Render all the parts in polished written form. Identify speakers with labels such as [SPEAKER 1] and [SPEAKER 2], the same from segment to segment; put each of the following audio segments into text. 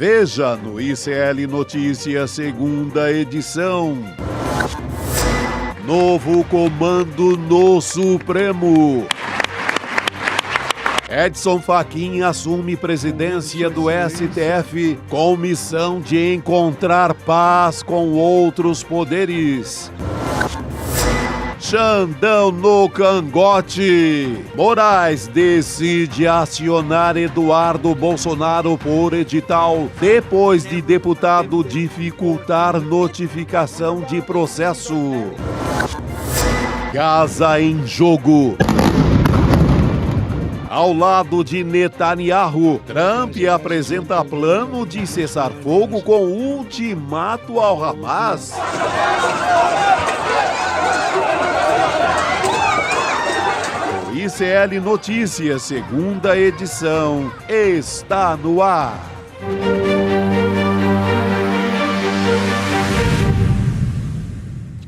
[SPEAKER 1] Veja no ICL Notícias, segunda edição. Novo comando no Supremo. Edson Fachin assume presidência do STF com missão de encontrar paz com outros poderes. Xandão no cangote. Moraes decide acionar Eduardo Bolsonaro por edital depois de deputado dificultar notificação de processo. Gaza em jogo. Ao lado de Netanyahu, Trump apresenta plano de cessar fogo com ultimato ao Hamas. O ICL Notícias, segunda edição, está no ar.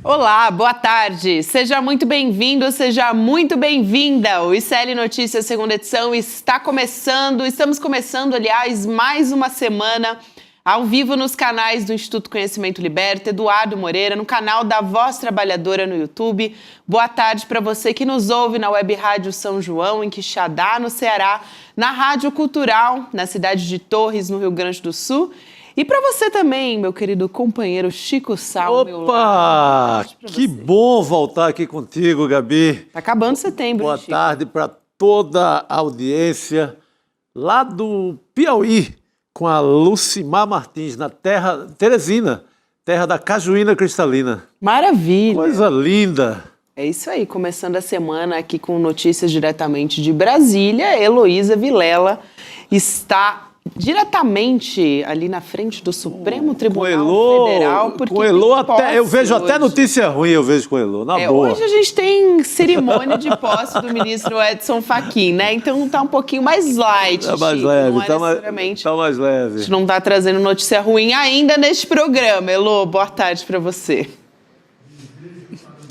[SPEAKER 2] Olá, boa tarde. Seja muito bem-vindo, seja muito bem-vinda. O ICL Notícias, segunda edição, está começando. Estamos começando, aliás, mais uma semana ao vivo nos canais do Instituto Conhecimento Liberta, Eduardo Moreira, no canal da Voz Trabalhadora no YouTube. Boa tarde para você que nos ouve na Web Rádio São João, em Quixadá, no Ceará, na Rádio Cultural, na cidade de Torres, no Rio Grande do Sul. E para você também, meu querido companheiro Chico Sal.
[SPEAKER 3] Opa! Que bom voltar aqui contigo, Gabi.
[SPEAKER 2] Tá acabando setembro,
[SPEAKER 3] Boa
[SPEAKER 2] Chico.
[SPEAKER 3] tarde para toda a audiência lá do Piauí, com a Lucimar Martins, na terra Teresina, terra da cajuína cristalina.
[SPEAKER 2] Maravilha!
[SPEAKER 3] Coisa linda!
[SPEAKER 2] É isso aí, começando a semana aqui com notícias diretamente de Brasília. Heloísa Vilela está diretamente ali na frente do Supremo Tribunal Federal. Porque
[SPEAKER 3] com Elô até, eu vejo hoje. Até notícia ruim, eu vejo com Elô, na boa.
[SPEAKER 2] Hoje a gente tem cerimônia de posse do ministro Edson Fachin, né? Então tá um pouquinho mais light,
[SPEAKER 3] tá mais
[SPEAKER 2] Chico,
[SPEAKER 3] leve,
[SPEAKER 2] não é
[SPEAKER 3] tá mais leve.
[SPEAKER 2] A gente não tá trazendo notícia ruim ainda neste programa. Elô, boa tarde para você.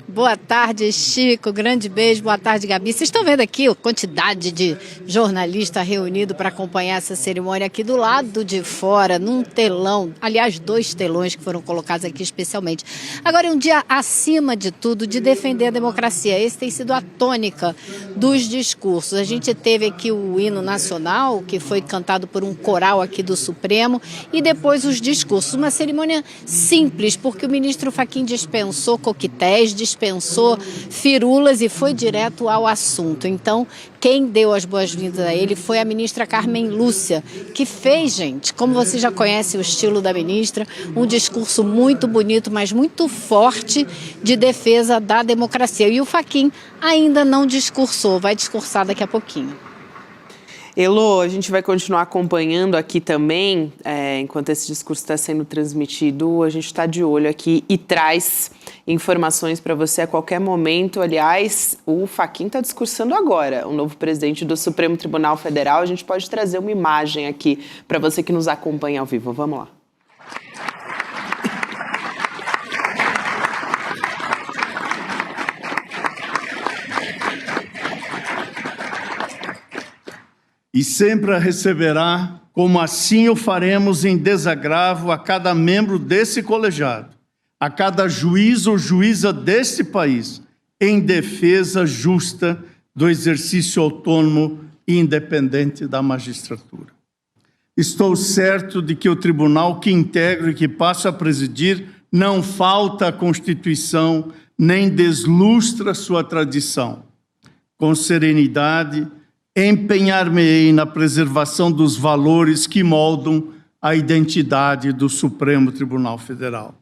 [SPEAKER 4] Boa tarde, Chico. Grande beijo. Boa tarde, Gabi. Vocês estão vendo aqui a quantidade de jornalistas reunidos para acompanhar essa cerimônia aqui do lado de fora, num telão. Aliás, 2 telões que foram colocados aqui especialmente. Agora é um dia, acima de tudo, de defender a democracia. Esse tem sido a tônica dos discursos. A gente teve aqui o hino nacional, que foi cantado por um coral aqui do Supremo, e depois os discursos. Uma cerimônia simples, porque o ministro Fachin dispensou coquetéis, dispensou firulas e foi direto ao assunto. Então, quem deu as boas-vindas a ele foi a ministra Carmen Lúcia, que fez, gente, como você já conhece o estilo da ministra, um discurso muito bonito, mas muito forte de defesa da democracia. E o Fachin ainda não discursou, vai discursar daqui a pouquinho.
[SPEAKER 2] Elô, a gente vai continuar acompanhando aqui também, enquanto esse discurso está sendo transmitido, a gente está de olho aqui e traz informações para você a qualquer momento. Aliás, o Fachin está discursando agora, o novo presidente do Supremo Tribunal Federal. A gente pode trazer uma imagem aqui para você que nos acompanha ao vivo. Vamos lá.
[SPEAKER 5] E sempre a receberá, como assim o faremos em desagravo a cada membro desse colegiado, a cada juiz ou juíza deste país, em defesa justa do exercício autônomo e independente da magistratura. Estou certo de que o tribunal que integro e que passo a presidir não falta à Constituição, nem deslustra sua tradição. Com serenidade, empenhar-me-ei na preservação dos valores que moldam a identidade do Supremo Tribunal Federal.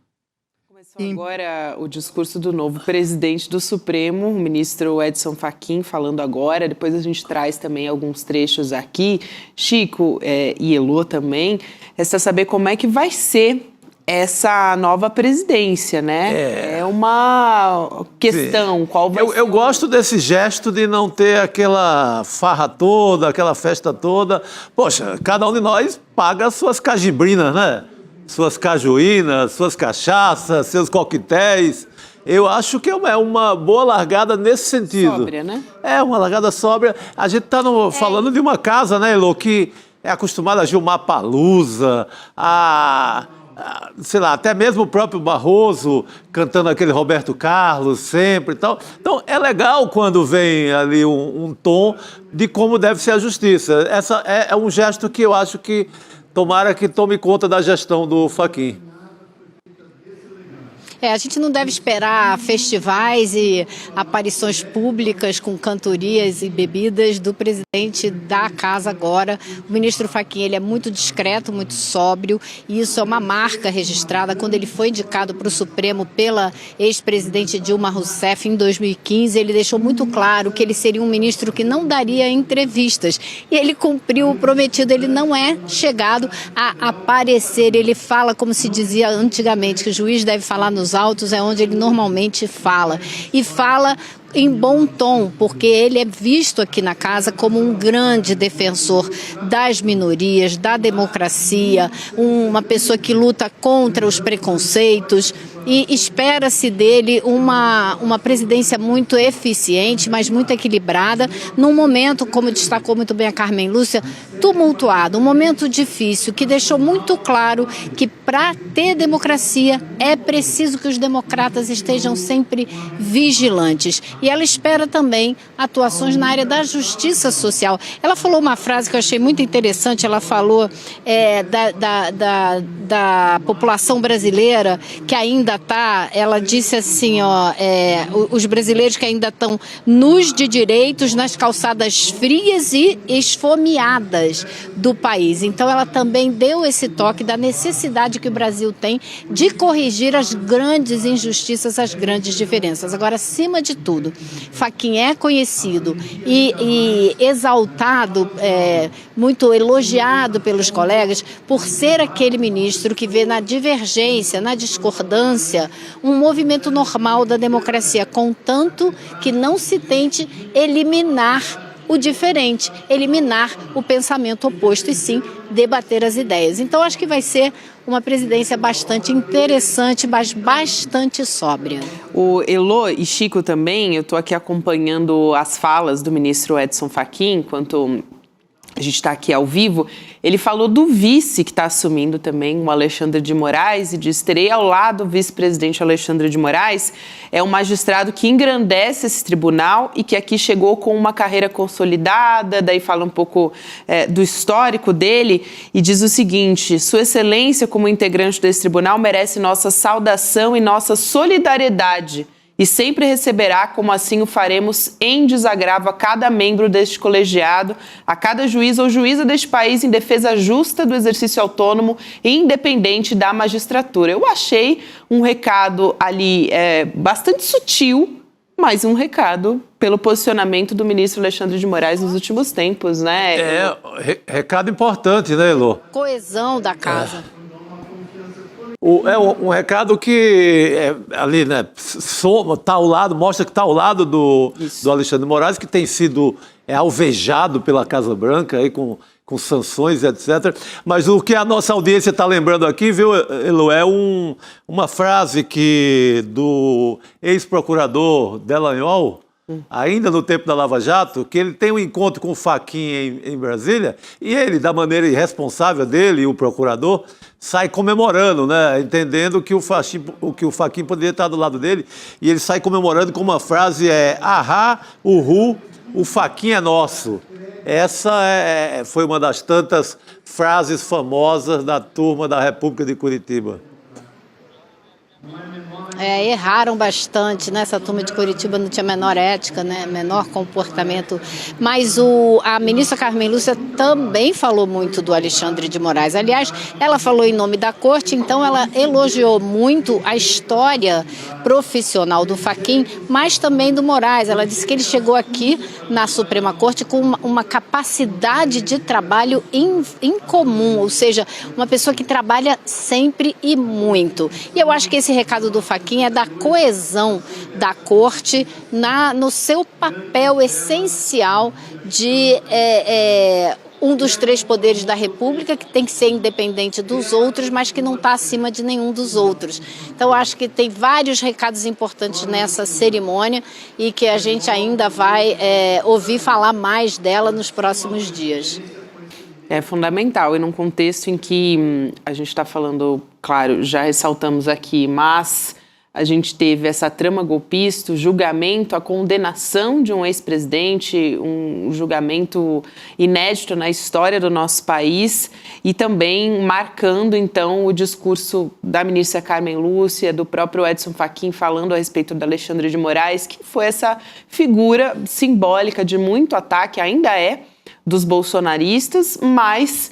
[SPEAKER 2] Começou agora o discurso do novo presidente do Supremo, o ministro Edson Fachin, falando agora. Depois a gente traz também alguns trechos aqui. Chico e Elô também. Resta saber como é que vai ser essa nova presidência, né? É uma questão. Qual vai ser?
[SPEAKER 3] Eu gosto desse gesto de não ter aquela farra toda, aquela festa toda. Poxa, cada um de nós paga as suas cajibrinas, né? Suas cajuínas, suas cachaças, seus coquetéis. Eu acho que é uma boa largada nesse sentido.
[SPEAKER 2] Sóbria, né?
[SPEAKER 3] É, uma largada sóbria. A gente está falando de uma casa, né, Elô, que é acostumado a Gilmar Palusa, sei lá, até mesmo o próprio Barroso cantando aquele Roberto Carlos sempre e tal. Então, é legal quando vem ali um tom de como deve ser a justiça. Essa é um gesto que eu acho que tomara que tome conta da gestão do Fachin.
[SPEAKER 4] A gente não deve esperar festivais e aparições públicas com cantorias e bebidas do presidente da casa agora. O ministro Fachin, ele é muito discreto, muito sóbrio, e isso é uma marca registrada. Quando ele foi indicado para o Supremo pela ex-presidente Dilma Rousseff em 2015, ele deixou muito claro que ele seria um ministro que não daria entrevistas. E ele cumpriu o prometido, ele não é chegado a aparecer. Ele fala, como se dizia antigamente, que o juiz deve falar nos autos, é onde ele normalmente fala. E fala em bom tom, porque ele é visto aqui na casa como um grande defensor das minorias, da democracia, uma pessoa que luta contra os preconceitos, e espera-se dele uma presidência muito eficiente, mas muito equilibrada, num momento, como destacou muito bem a Carmen Lúcia, tumultuado, um momento difícil, que deixou muito claro que para ter democracia é preciso que os democratas estejam sempre vigilantes. E ela espera também atuações na área da justiça social. Ela falou uma frase que eu achei muito interessante, ela falou da população brasileira que ainda ela disse assim, os brasileiros que ainda estão nus de direitos nas calçadas frias e esfomeadas do país. Então ela também deu esse toque da necessidade que o Brasil tem de corrigir as grandes injustiças, as grandes diferenças. Agora, acima de tudo, Fachin é conhecido e exaltado, muito elogiado pelos colegas por ser aquele ministro que vê na divergência, na discordância, um movimento normal da democracia, contanto que não se tente eliminar o diferente, eliminar o pensamento oposto e sim debater as ideias. Então acho que vai ser uma presidência bastante interessante, mas bastante sóbria.
[SPEAKER 2] O Elô e Chico também, eu estou aqui acompanhando as falas do ministro Edson Fachin, enquanto a gente está aqui ao vivo. Ele falou do vice que está assumindo também, o Alexandre de Moraes, e disse: terei ao lado o vice-presidente Alexandre de Moraes, é um magistrado que engrandece esse tribunal e que aqui chegou com uma carreira consolidada. Daí fala um pouco do histórico dele e diz o seguinte: Sua Excelência, como integrante desse tribunal, merece nossa saudação e nossa solidariedade, e sempre receberá, como assim o faremos, em desagravo a cada membro deste colegiado, a cada juiz ou juíza deste país, em defesa justa do exercício autônomo e independente da magistratura. Eu achei um recado ali bastante sutil, mas um recado pelo posicionamento do ministro Alexandre de Moraes nos últimos tempos, né?
[SPEAKER 3] Recado importante, né, Elô?
[SPEAKER 4] Coesão da casa.
[SPEAKER 3] Um recado que ali, né, tá ao lado, mostra que está ao lado do Alexandre de Moraes, que tem sido alvejado pela Casa Branca aí, com sanções, etc. Mas o que a nossa audiência está lembrando aqui, viu, Elo, é uma frase do ex-procurador Delanhol, ainda no tempo da Lava Jato, que ele tem um encontro com o Fachin em Brasília, e ele, da maneira irresponsável dele, o procurador, sai comemorando, né? Entendendo que o Fachin poderia estar do lado dele, e ele sai comemorando com uma frase, ahá, uhu, o Fachin é nosso. Essa foi uma das tantas frases famosas da turma da República de Curitiba.
[SPEAKER 4] Erraram bastante, né? Essa turma de Curitiba não tinha menor ética, né? Menor comportamento. Mas a ministra Carmen Lúcia também falou muito do Alexandre de Moraes. Aliás, ela falou em nome da corte, então ela elogiou muito a história profissional do Fachin, mas também do Moraes. Ela disse que ele chegou aqui na Suprema Corte com uma capacidade de trabalho incomum, ou seja, uma pessoa que trabalha sempre e muito. E eu acho que esse recado do Fachin é da coesão da corte no seu papel essencial de um dos três poderes da República, que tem que ser independente dos outros, mas que não está acima de nenhum dos outros. Então, acho que tem vários recados importantes nessa cerimônia e que a gente ainda vai ouvir falar mais dela nos próximos dias.
[SPEAKER 2] É fundamental, e num contexto em que a gente está falando, claro, já ressaltamos aqui, mas a gente teve essa trama golpista, o julgamento, a condenação de um ex-presidente, um julgamento inédito na história do nosso país, e também marcando, então, o discurso da ministra Carmen Lúcia, do próprio Edson Fachin, falando a respeito do Alexandre de Moraes, que foi essa figura simbólica de muito ataque, ainda é, dos bolsonaristas, mas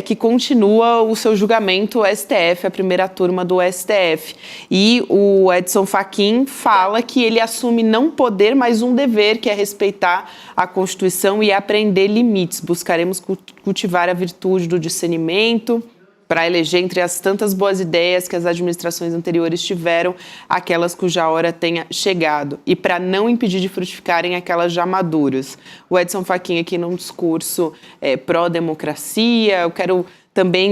[SPEAKER 2] que continua o seu julgamento, o STF, a primeira turma do STF. E o Edson Fachin fala que ele assume não poder, mas um dever, que é respeitar a Constituição e aprender limites. Buscaremos cultivar a virtude do discernimento para eleger entre as tantas boas ideias que as administrações anteriores tiveram, aquelas cuja hora tenha chegado, e para não impedir de frutificarem aquelas já maduras. O Edson Fachin aqui num discurso pró-democracia,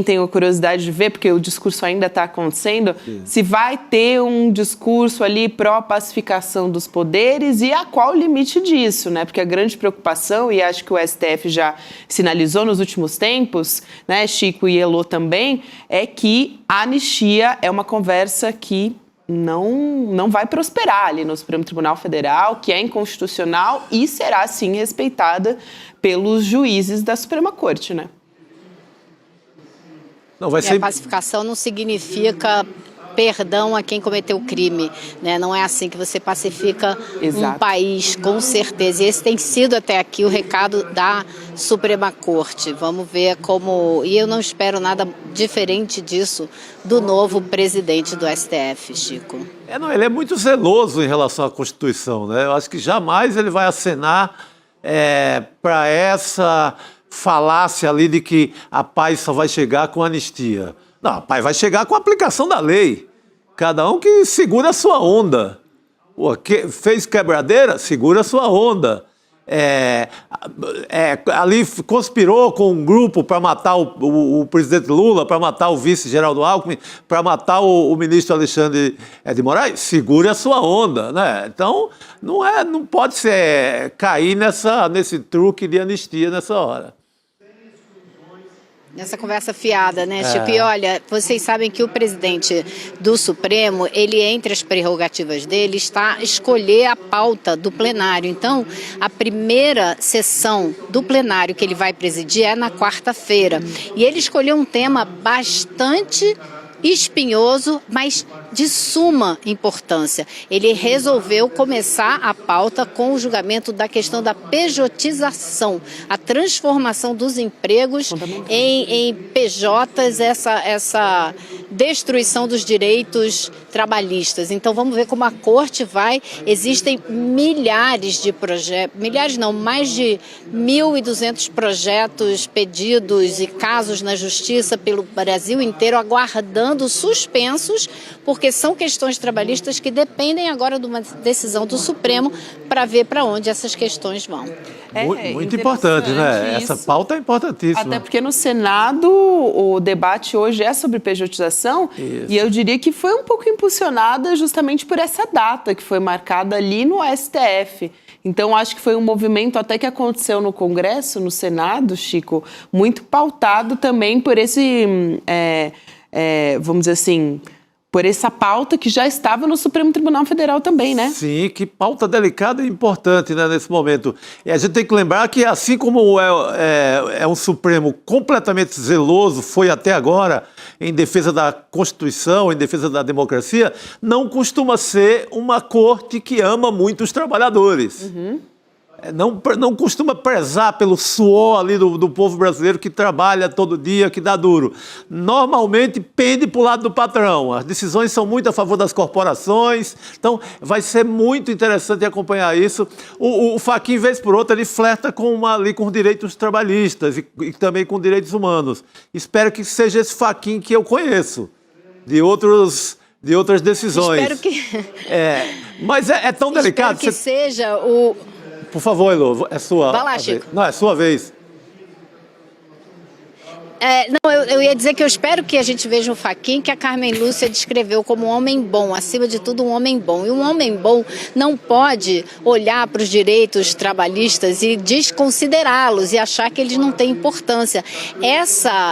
[SPEAKER 2] tenho curiosidade de ver, porque o discurso ainda está acontecendo, se vai ter um discurso ali pró-pacificação dos poderes e a qual o limite disso, né? Porque a grande preocupação, e acho que o STF já sinalizou nos últimos tempos, né, Chico e Elô também, é que a anistia é uma conversa que não vai prosperar ali no Supremo Tribunal Federal, que é inconstitucional e será, sim, respeitada pelos juízes da Suprema Corte, né?
[SPEAKER 3] Não, vai ser...
[SPEAKER 4] A pacificação não significa perdão a quem cometeu o crime, né? Não é assim que você pacifica um país, com certeza. E esse tem sido até aqui o recado da Suprema Corte. Vamos ver como... E eu não espero nada diferente disso do novo presidente do STF, Chico.
[SPEAKER 3] Ele é muito zeloso em relação à Constituição, né? Eu acho que jamais ele vai acenar para essa falácia ali de que a paz só vai chegar com anistia. Não, a paz vai chegar com a aplicação da lei. Cada um que segura a sua onda. Fez quebradeira, segura a sua onda. Ali conspirou com um grupo para matar o presidente Lula, para matar o vice Geraldo Alckmin, para matar o ministro Alexandre de Moraes, segure a sua onda, né? Então, não pode cair nesse truque de anistia nessa hora.
[SPEAKER 4] Nessa conversa fiada, né, Chico? E olha, vocês sabem que o presidente do Supremo, ele, entre as prerrogativas dele, está a escolher a pauta do plenário. Então, a primeira sessão do plenário que ele vai presidir é na quarta-feira. E ele escolheu um tema bastante espinhoso, mas de suma importância. Ele resolveu começar a pauta com o julgamento da questão da pejotização, a transformação dos empregos em PJs, essa destruição dos direitos trabalhistas. Então vamos ver como a corte vai. Existem milhares de projetos, mais de 1.200 projetos, pedidos e casos na justiça pelo Brasil inteiro, aguardando suspensos, porque são questões trabalhistas que dependem agora de uma decisão do Supremo para ver para onde essas questões vão.
[SPEAKER 3] Muito importante, né? Essa pauta é importantíssima.
[SPEAKER 2] Até porque no Senado o debate hoje é sobre pejotização. Isso. E eu diria que foi um pouco impulsionada justamente por essa data que foi marcada ali no STF. Então, acho que foi um movimento até que aconteceu no Congresso, no Senado, Chico, muito pautado também por esse... vamos dizer assim, por essa pauta que já estava no Supremo Tribunal Federal também, né?
[SPEAKER 3] Sim, que pauta delicada e importante, né, nesse momento. E a gente tem que lembrar que, assim como é um Supremo completamente zeloso, foi até agora, em defesa da Constituição, em defesa da democracia, não costuma ser uma corte que ama muito os trabalhadores. Uhum. Não costuma prezar pelo suor ali do povo brasileiro que trabalha todo dia, que dá duro. Normalmente pende para o lado do patrão. As decisões são muito a favor das corporações. Então, vai ser muito interessante acompanhar isso. O Fachin, vez por outra, ele flerta com os direitos trabalhistas e também com direitos humanos. Espero que seja esse Fachin que eu conheço, de outras decisões.
[SPEAKER 4] Espero que...
[SPEAKER 3] Mas é tão delicado.
[SPEAKER 4] Espero que seja o...
[SPEAKER 3] Por favor, Elô, é sua.
[SPEAKER 4] Vai lá, Chico.
[SPEAKER 3] Não, é sua vez.
[SPEAKER 4] Não, eu ia dizer que eu espero que a gente veja um Fachin que a Carmen Lúcia descreveu como um homem bom, acima de tudo um homem bom. E um homem bom não pode olhar para os direitos trabalhistas e desconsiderá-los e achar que eles não têm importância.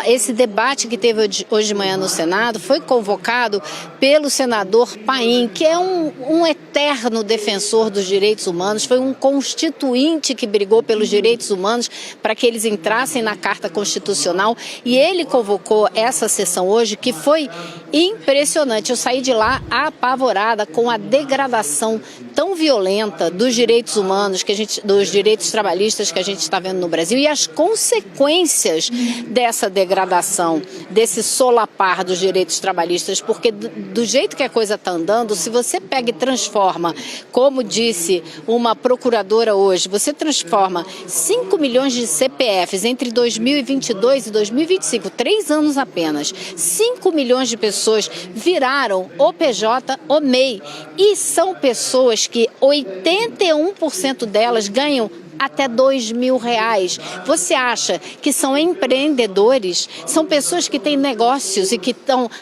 [SPEAKER 4] Esse debate que teve hoje de manhã no Senado foi convocado pelo senador Paim, que é um eterno defensor dos direitos humanos, foi um constituinte que brigou pelos direitos humanos para que eles entrassem na Carta Constitucional. E ele convocou essa sessão hoje que foi impressionante. Eu saí de lá apavorada com a degradação tão violenta dos direitos humanos, dos direitos trabalhistas que a gente está vendo no Brasil e as consequências dessa degradação, desse solapar dos direitos trabalhistas, porque do jeito que a coisa está andando, se você pega e transforma, como disse uma procuradora hoje, você transforma 5 milhões de CPFs entre 2022 e 2025, 3 anos apenas, 5 milhões de pessoas viraram o PJ ou MEI e são pessoas que 81% delas ganham até R$2.000. Você acha que são empreendedores? São pessoas que têm negócios e que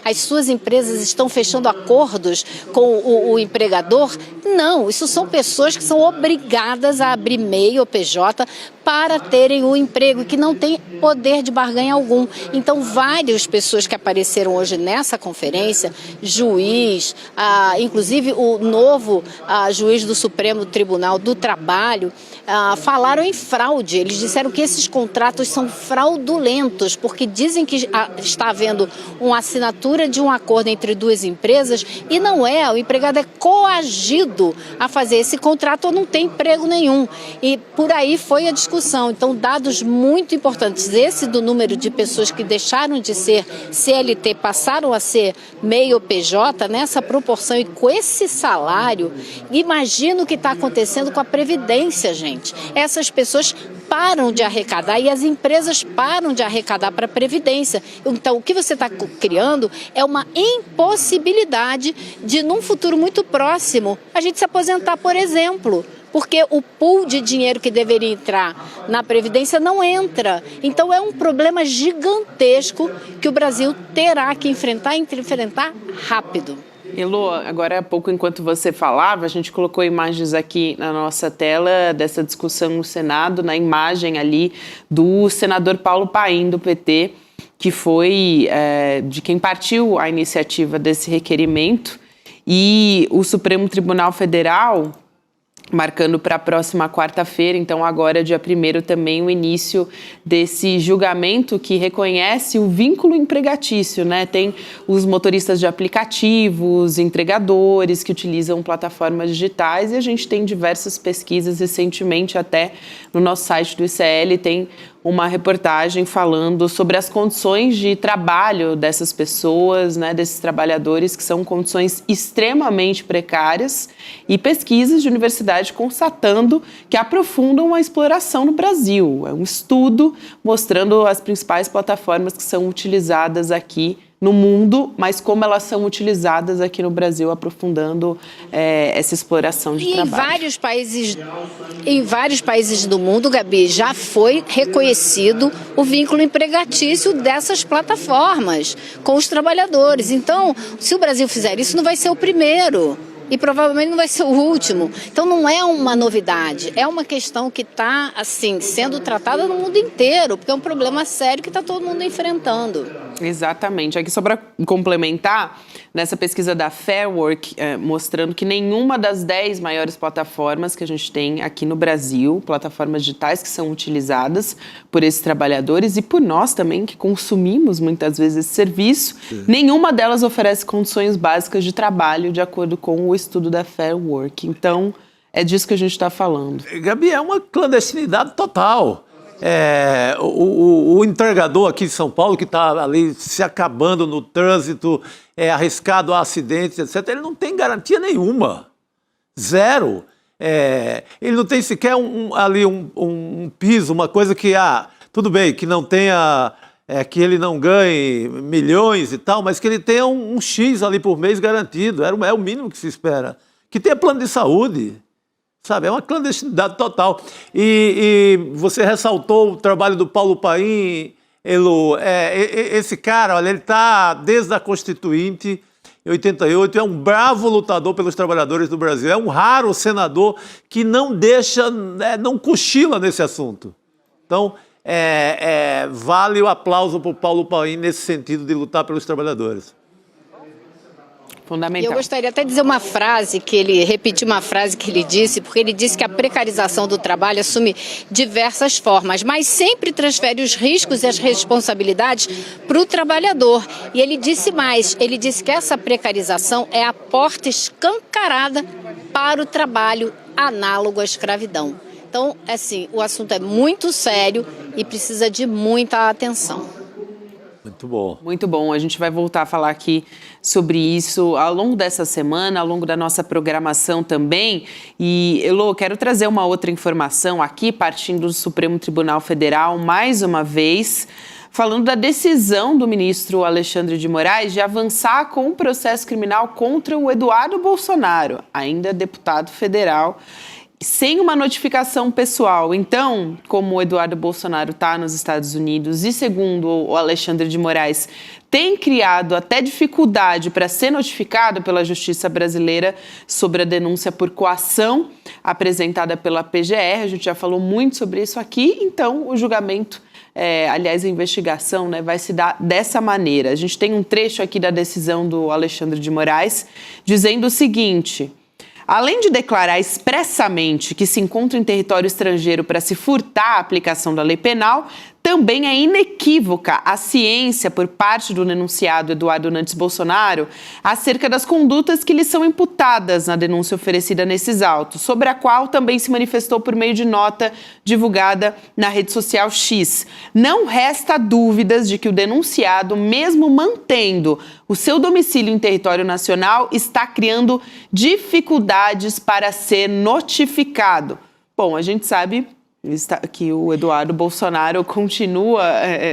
[SPEAKER 4] as suas empresas estão fechando acordos com o empregador? Não, isso são pessoas que são obrigadas a abrir MEI ou PJ para terem o emprego, que não tem poder de barganha algum. Então, várias pessoas que apareceram hoje nessa conferência, juiz, inclusive o novo juiz do Supremo Tribunal do Trabalho, falaram em fraude. Eles disseram que esses contratos são fraudulentos, porque dizem que está havendo uma assinatura de um acordo entre duas empresas e não é, o empregado é coagido a fazer esse contrato ou não tem emprego nenhum. E por aí foi a discussão. Então, dados muito importantes. Esse do número de pessoas que deixaram de ser CLT, passaram a ser MEI ou PJ, nessa proporção e com esse salário, imagina o que está acontecendo com a Previdência, gente. Essas pessoas param de arrecadar e as empresas param de arrecadar para a Previdência. Então, o que você está criando é uma impossibilidade de, num futuro muito próximo, a gente se aposentar, por exemplo. Porque o pool de dinheiro que deveria entrar na Previdência não entra. Então é um problema gigantesco que o Brasil terá que enfrentar rápido.
[SPEAKER 2] Elô, agora há pouco, enquanto você falava, a gente colocou imagens aqui na nossa tela dessa discussão no Senado, na imagem ali do senador Paulo Paim, do PT, que foi de quem partiu a iniciativa desse requerimento, e o Supremo Tribunal Federal, marcando para a próxima quarta-feira, então agora, dia 1º, também o início desse julgamento que reconhece o vínculo empregatício, né? Tem os motoristas de aplicativos, entregadores que utilizam plataformas digitais e a gente tem diversas pesquisas recentemente, até no nosso site do ICL tem uma reportagem falando sobre as condições de trabalho dessas pessoas, né, desses trabalhadores, que são condições extremamente precárias, e pesquisas de universidade constatando que aprofundam a exploração no Brasil. É um estudo mostrando as principais plataformas que são utilizadas aqui no mundo, mas como elas são utilizadas aqui no Brasil, aprofundando essa exploração de trabalho. Em vários países do mundo, Gabi, já foi reconhecido o vínculo empregatício dessas plataformas com os trabalhadores. Então, se o Brasil fizer isso, não vai ser o primeiro. E provavelmente não vai ser o último. Então não é uma novidade, é uma questão que está, assim, sendo tratada no mundo inteiro, porque é um problema sério que está todo mundo enfrentando. Exatamente. Aqui só para complementar, nessa pesquisa da Fair Work, mostrando que nenhuma das 10 maiores plataformas que a gente tem aqui no Brasil, plataformas digitais que são utilizadas por esses trabalhadores e por nós também, que consumimos muitas vezes esse serviço, nenhuma delas oferece condições básicas de trabalho de acordo com o estudo da Fair Work. Então, é disso que a gente está falando.
[SPEAKER 3] Gabi, é uma clandestinidade total. O entregador aqui de São Paulo, que está ali se acabando no trânsito, arriscado a acidentes, etc., ele não tem garantia nenhuma. Zero. Ele não tem sequer um piso, uma coisa que, tudo bem, que não tenha... que ele não ganhe milhões e tal, mas que ele tenha um X ali por mês garantido. É o mínimo que se espera. Que tenha plano de saúde. Sabe, é uma clandestinidade total. E você ressaltou o trabalho do Paulo Paim, Elo, esse cara, olha, ele está desde a Constituinte, em 88, é um bravo lutador pelos trabalhadores do Brasil. É um raro senador que não deixa, não cochila nesse assunto. Então, vale o aplauso para o Paulo Paim nesse sentido de lutar pelos trabalhadores.
[SPEAKER 2] Fundamental.
[SPEAKER 4] Eu gostaria até de dizer uma frase que ele repetiu, uma frase que ele disse, porque ele disse que a precarização do trabalho assume diversas formas, mas sempre transfere os riscos e as responsabilidades para o trabalhador. E ele disse mais, ele disse que essa precarização é a porta escancarada para o trabalho análogo à escravidão. Então, assim, o assunto é muito sério e precisa de muita atenção.
[SPEAKER 3] Muito bom.
[SPEAKER 2] Muito bom. A gente vai voltar a falar aqui sobre isso ao longo dessa semana, ao longo da nossa programação também. E, Elô, quero trazer uma outra informação aqui, partindo do Supremo Tribunal Federal, mais uma vez, falando da decisão do ministro Alexandre de Moraes de avançar com um processo criminal contra o Eduardo Bolsonaro, ainda deputado federal, sem uma notificação pessoal. Então, como o Eduardo Bolsonaro está nos Estados Unidos e, segundo o Alexandre de Moraes, tem criado até dificuldade para ser notificado pela Justiça Brasileira sobre a denúncia por coação apresentada pela PGR, a gente já falou muito sobre isso aqui, então o julgamento, aliás, a investigação, vai se dar dessa maneira. A gente tem um trecho aqui da decisão do Alexandre de Moraes dizendo o seguinte: além de declarar expressamente que se encontra em território estrangeiro para se furtar a aplicação da lei penal, também é inequívoca a ciência por parte do denunciado Eduardo Nantes Bolsonaro acerca das condutas que lhe são imputadas na denúncia oferecida nesses autos, sobre a qual também se manifestou por meio de nota divulgada na rede social X. Não resta dúvidas de que o denunciado, mesmo mantendo o seu domicílio em território nacional, está criando dificuldades para ser notificado. Bom, a gente sabe que o Eduardo Bolsonaro continua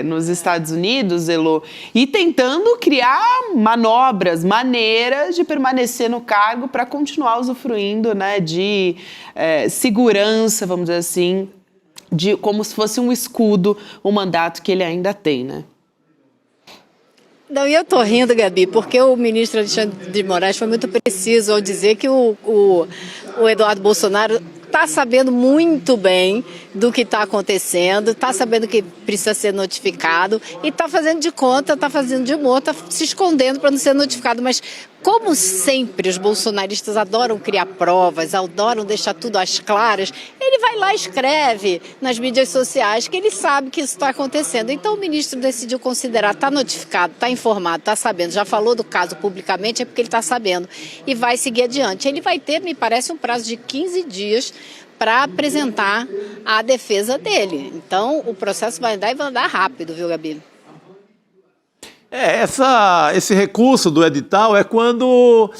[SPEAKER 2] nos Estados Unidos, Elô, e tentando criar manobras, maneiras de permanecer no cargo para continuar usufruindo, de segurança, vamos dizer assim, como se fosse um escudo, o mandato que ele ainda tem,
[SPEAKER 4] Não, e eu tô rindo, Gabi, porque o ministro Alexandre de Moraes foi muito preciso ao dizer que o Eduardo Bolsonaro está sabendo muito bem do que está acontecendo, está sabendo que precisa ser notificado e está fazendo de conta, está fazendo de humor, está se escondendo para não ser notificado. Mas, como sempre, os bolsonaristas adoram criar provas, adoram deixar tudo às claras, ele vai lá e escreve nas mídias sociais que ele sabe que isso está acontecendo. Então, o ministro decidiu considerar, está notificado, está informado, está sabendo, já falou do caso publicamente, é porque ele está sabendo e vai seguir adiante. Ele vai ter, me parece, um prazo de 15 dias para apresentar a defesa dele. Então, o processo vai andar e vai andar rápido, viu, Gabi?
[SPEAKER 3] Esse recurso do edital é quando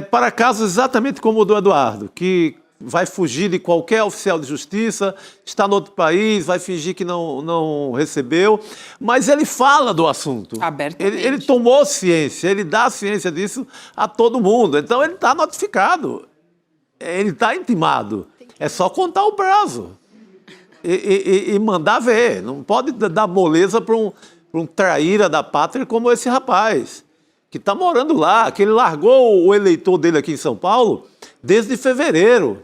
[SPEAKER 3] para casos exatamente como o do Eduardo, que vai fugir de qualquer oficial de justiça, está no outro país, vai fingir que não recebeu, mas ele fala do assunto.
[SPEAKER 2] Abertamente.
[SPEAKER 3] Ele tomou ciência, ele dá ciência disso a todo mundo. Então, ele está notificado, ele está intimado. É só contar o prazo e mandar ver. Não pode dar moleza para um traíra da pátria como esse rapaz, que está morando lá, que ele largou o eleitor dele aqui em São Paulo desde fevereiro.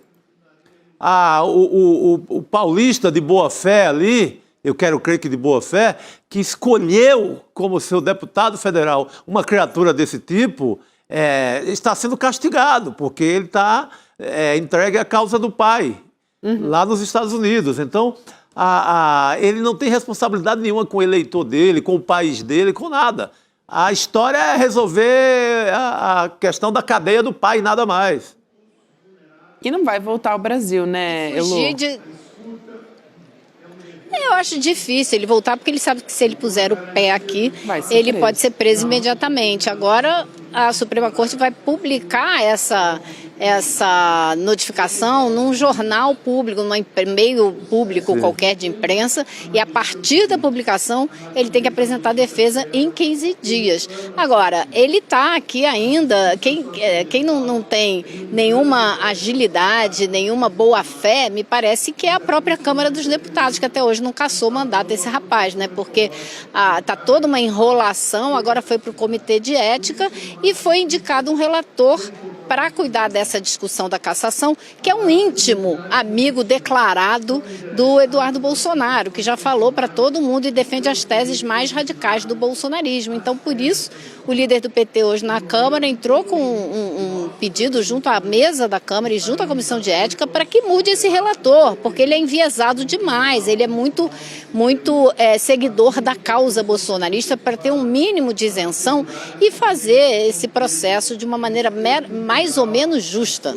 [SPEAKER 3] O paulista de boa fé ali, eu quero crer que de boa fé, que escolheu como seu deputado federal uma criatura desse tipo, está sendo castigado, porque ele está entregue à causa do pai, lá nos Estados Unidos. Então, ele não tem responsabilidade nenhuma com o eleitor dele, com o país dele, com nada. A história é resolver a questão da cadeia do pai e nada mais.
[SPEAKER 2] E não vai voltar ao Brasil, Elô?
[SPEAKER 4] Eu acho difícil ele voltar, porque ele sabe que se ele puser o pé aqui, ele pode ser preso imediatamente. Agora, a Suprema Corte vai publicar essa notificação num jornal público, num meio público qualquer de imprensa, e a partir da publicação ele tem que apresentar a defesa em 15 dias. Agora, ele está aqui ainda, quem não tem nenhuma agilidade, nenhuma boa-fé, me parece que é a própria Câmara dos Deputados, que até hoje não cassou o mandato desse rapaz, né? Porque está toda uma enrolação, agora foi para o Comitê de Ética e foi indicado um relator para cuidar dessa discussão da cassação, que é um íntimo amigo declarado do Eduardo Bolsonaro, que já falou para todo mundo e defende as teses mais radicais do bolsonarismo. Então, por isso, o líder do PT hoje na Câmara entrou com um pedido junto à mesa da Câmara e junto à Comissão de Ética para que mude esse relator, porque ele é enviesado demais, ele é muito seguidor da causa bolsonarista, para ter um mínimo de isenção e fazer esse processo de uma maneira mais ou menos justa.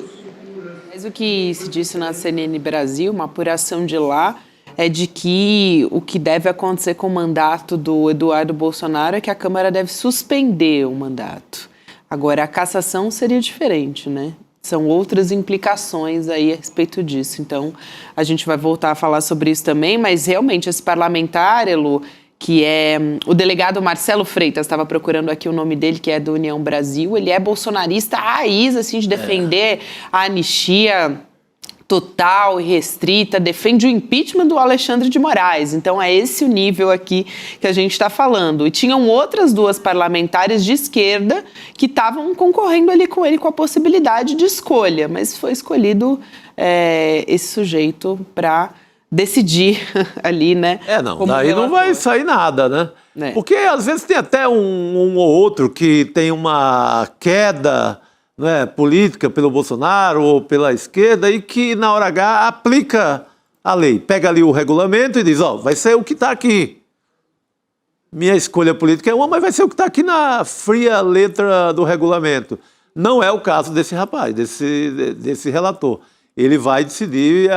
[SPEAKER 2] Mas o que se disse na CNN Brasil, uma apuração de lá, é de que o que deve acontecer com o mandato do Eduardo Bolsonaro é que a Câmara deve suspender o mandato. Agora, a cassação seria diferente, né? São outras implicações aí a respeito disso. Então, a gente vai voltar a falar sobre isso também, mas realmente esse parlamentar, Elu, que é o delegado Marcelo Freitas, estava procurando aqui o nome dele, que é do União Brasil, ele é bolsonarista raiz, assim, de defender a anistia total e restrita, defende o impeachment do Alexandre de Moraes. Então é esse o nível aqui que a gente está falando. E tinham outras duas parlamentares de esquerda que estavam concorrendo ali com ele com a possibilidade de escolha, mas foi escolhido esse sujeito para decidir ali, né?
[SPEAKER 3] Daí não vai sair nada, né? Porque às vezes tem até um ou outro que tem uma queda, né, política pelo Bolsonaro ou pela esquerda e que na hora H aplica a lei. Pega ali o regulamento e diz, vai ser o que está aqui. Minha escolha política é uma, mas vai ser o que está aqui na fria letra do regulamento. Não é o caso desse rapaz, desse relator. Ele vai decidir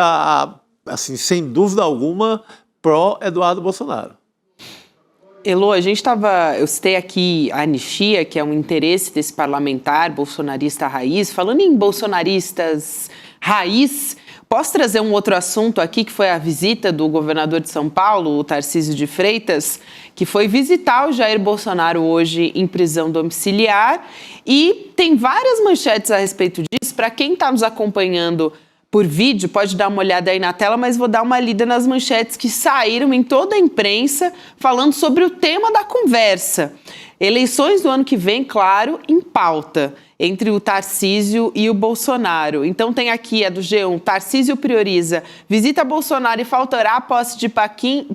[SPEAKER 3] assim, sem dúvida alguma, pró-Eduardo Bolsonaro.
[SPEAKER 2] Elo, eu citei aqui a anistia, que é um interesse desse parlamentar bolsonarista raiz. Falando em bolsonaristas raiz, posso trazer um outro assunto aqui, que foi a visita do governador de São Paulo, o Tarcísio de Freitas, que foi visitar o Jair Bolsonaro hoje em prisão domiciliar. E tem várias manchetes a respeito disso. Para quem está nos acompanhando por vídeo, pode dar uma olhada aí na tela, mas vou dar uma lida nas manchetes que saíram em toda a imprensa falando sobre o tema da conversa. Eleições do ano que vem, claro, em pauta entre o Tarcísio e o Bolsonaro. Então tem aqui a do G1, Tarcísio prioriza visita Bolsonaro e faltará a posse de Fachin,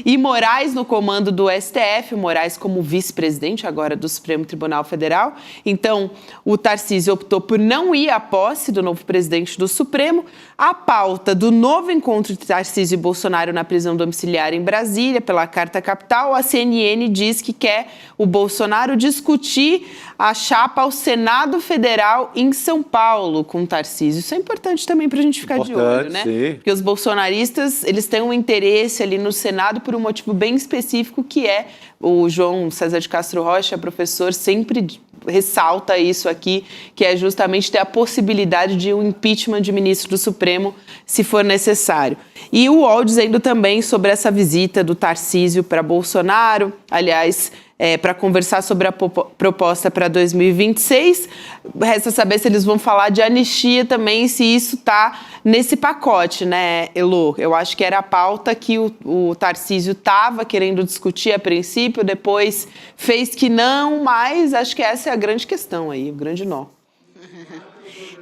[SPEAKER 2] e Moraes no comando do STF, Moraes como vice-presidente agora do Supremo Tribunal Federal. Então o Tarcísio optou por não ir à posse do novo presidente do Supremo. A pauta do novo encontro de Tarcísio e Bolsonaro na prisão domiciliar em Brasília, pela Carta Capital, a CNN diz que quer o Bolsonaro discutir a chapa ao Senado Federal em São Paulo com o Tarcísio. Isso é importante também para a gente ficar de olho, né?
[SPEAKER 3] Sim.
[SPEAKER 2] Porque os bolsonaristas, eles têm um interesse ali no Senado por um motivo bem específico, que é o João César de Castro Rocha, professor, sempre ressalta isso aqui, que é justamente ter a possibilidade de um impeachment de ministro do Supremo, se for necessário. E o UOL dizendo também sobre essa visita do Tarcísio para Bolsonaro, aliás, para conversar sobre a proposta para 2026. Resta saber se eles vão falar de anistia também, se isso está nesse pacote, né, Elo? Eu acho que era a pauta que o Tarcísio estava querendo discutir a princípio, depois fez que não, mas acho que essa é a grande questão aí, o grande nó.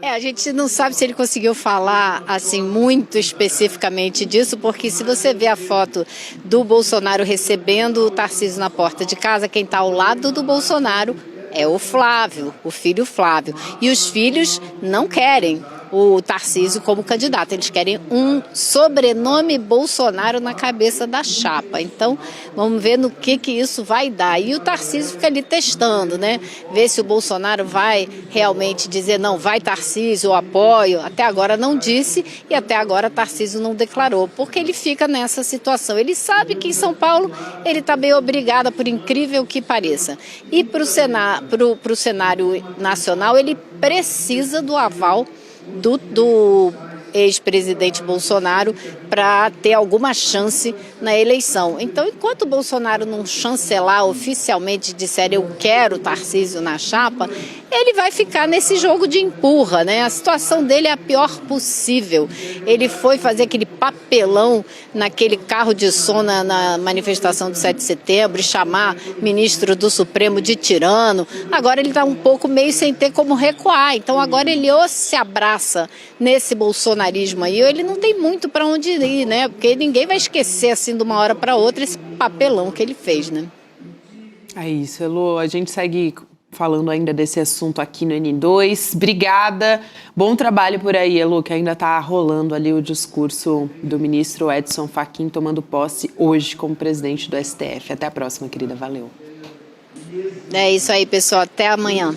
[SPEAKER 4] A gente não sabe se ele conseguiu falar assim muito especificamente disso, porque se você vê a foto do Bolsonaro recebendo o Tarcísio na porta de casa, quem está ao lado do Bolsonaro é o Flávio, o filho Flávio. E os filhos não querem o Tarcísio como candidato. Eles querem um sobrenome Bolsonaro na cabeça da chapa. Então, vamos ver no que isso vai dar. E o Tarcísio fica ali testando, né? Ver se o Bolsonaro vai realmente dizer, não, vai Tarcísio, eu apoio. Até agora não disse e até agora Tarcísio não declarou, porque ele fica nessa situação. Ele sabe que em São Paulo ele está bem obrigado, por incrível que pareça. E para o cenário nacional, ele precisa do aval do ex-presidente Bolsonaro para ter alguma chance na eleição. Então, enquanto o Bolsonaro não chancelar oficialmente, disser eu quero Tarcísio na chapa, ele vai ficar nesse jogo de empurra, né? A situação dele é a pior possível. Ele foi fazer aquele papelão naquele carro de som na manifestação do 7 de setembro e chamar ministro do Supremo de tirano. Agora ele está um pouco meio sem ter como recuar. Então agora ele ou se abraça nesse bolsonarismo aí, ou ele não tem muito para onde ir, né? Porque ninguém vai esquecer assim de uma hora para outra esse papelão que ele fez, né?
[SPEAKER 2] É isso, Elô. A gente segue falando ainda desse assunto aqui no N2. Obrigada. Bom trabalho por aí, Elô, que ainda está rolando ali o discurso do ministro Edson Fachin tomando posse hoje como presidente do STF. Até a próxima, querida. Valeu.
[SPEAKER 4] É isso aí, pessoal. Até amanhã.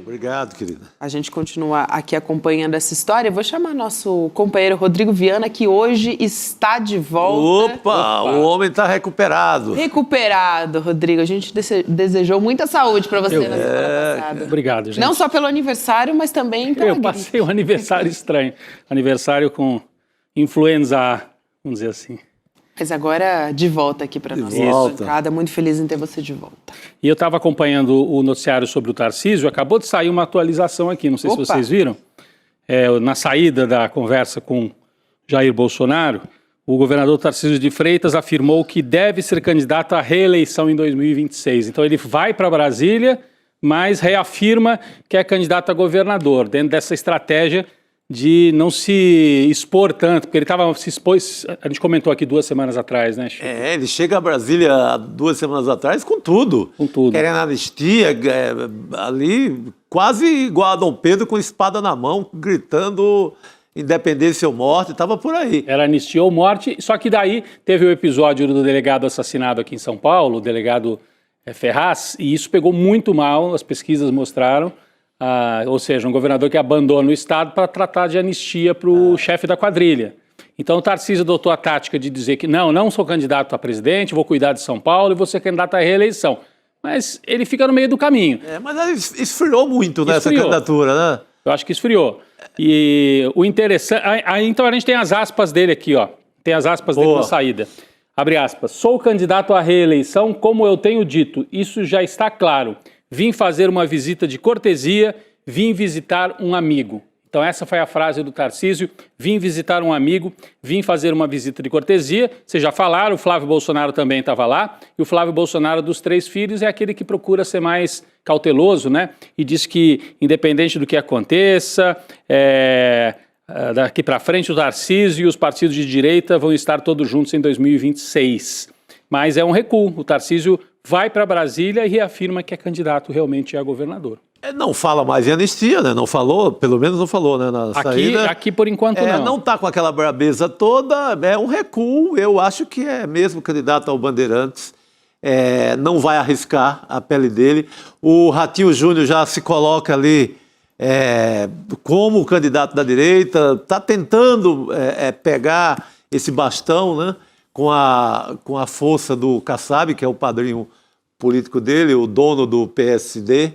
[SPEAKER 3] Obrigado, querida.
[SPEAKER 2] A gente continua aqui acompanhando essa história. Eu vou chamar nosso companheiro Rodrigo Viana, que hoje está de volta.
[SPEAKER 3] Opa! O homem está recuperado.
[SPEAKER 2] Recuperado, Rodrigo. A gente desejou muita saúde para você na semana passada.
[SPEAKER 6] Obrigado, gente.
[SPEAKER 2] Não só pelo aniversário, mas também pela
[SPEAKER 6] Eu passei um aniversário estranho. Aniversário com influenza A, vamos dizer assim.
[SPEAKER 2] Mas agora de volta aqui para nossa bancada. Muito feliz em ter você de volta.
[SPEAKER 6] E eu estava acompanhando o noticiário sobre o Tarcísio. Acabou de sair uma atualização aqui, não sei se vocês viram. Na saída da conversa com Jair Bolsonaro, o governador Tarcísio de Freitas afirmou que deve ser candidato à reeleição em 2026. Então ele vai para Brasília, mas reafirma que é candidato a governador, dentro dessa estratégia de não se expor tanto, porque ele se expôs, a gente comentou aqui 2 semanas atrás, né, Chico?
[SPEAKER 3] Ele chega a Brasília 2 semanas atrás com tudo.
[SPEAKER 6] Com tudo.
[SPEAKER 3] Querendo anistia, ali quase igual a Dom Pedro com espada na mão, gritando independência ou morte, estava por aí.
[SPEAKER 6] Era anistia ou morte, só que daí teve o episódio do delegado assassinado aqui em São Paulo, o delegado Ferraz, e isso pegou muito mal, as pesquisas mostraram. Ou seja, um governador que abandona o Estado para tratar de anistia para o chefe da quadrilha. Então o Tarcísio adotou a tática de dizer que não sou candidato a presidente, vou cuidar de São Paulo e vou ser candidato à reeleição. Mas ele fica no meio do caminho.
[SPEAKER 3] Mas ele esfriou muito nessa candidatura, né?
[SPEAKER 6] Eu acho que esfriou. E o interessante... Então a gente tem as aspas dele aqui, ó. Tem as aspas dele na saída. Abre aspas. Sou candidato à reeleição, como eu tenho dito. Isso já está claro. Vim fazer uma visita de cortesia, vim visitar um amigo. Então essa foi a frase do Tarcísio, vim visitar um amigo, vim fazer uma visita de cortesia. Vocês já falaram, o Flávio Bolsonaro também estava lá, e o Flávio Bolsonaro dos 3 filhos é aquele que procura ser mais cauteloso, né? E diz que, independente do que aconteça, daqui para frente o Tarcísio e os partidos de direita vão estar todos juntos em 2026. Mas é um recuo, o Tarcísio vai para Brasília e reafirma que é candidato realmente a governador.
[SPEAKER 3] Não fala mais em anistia, né? Não falou, pelo menos não falou, né? Na saída.
[SPEAKER 6] Aqui por enquanto não.
[SPEAKER 3] Não está com aquela brabeza toda, é um recuo. Eu acho que é mesmo candidato ao Bandeirantes. Não vai arriscar a pele dele. O Ratinho Júnior já se coloca ali como candidato da direita, está tentando pegar esse bastão, né? Com a força do Kassab, que é o padrinho político dele, o dono do PSD.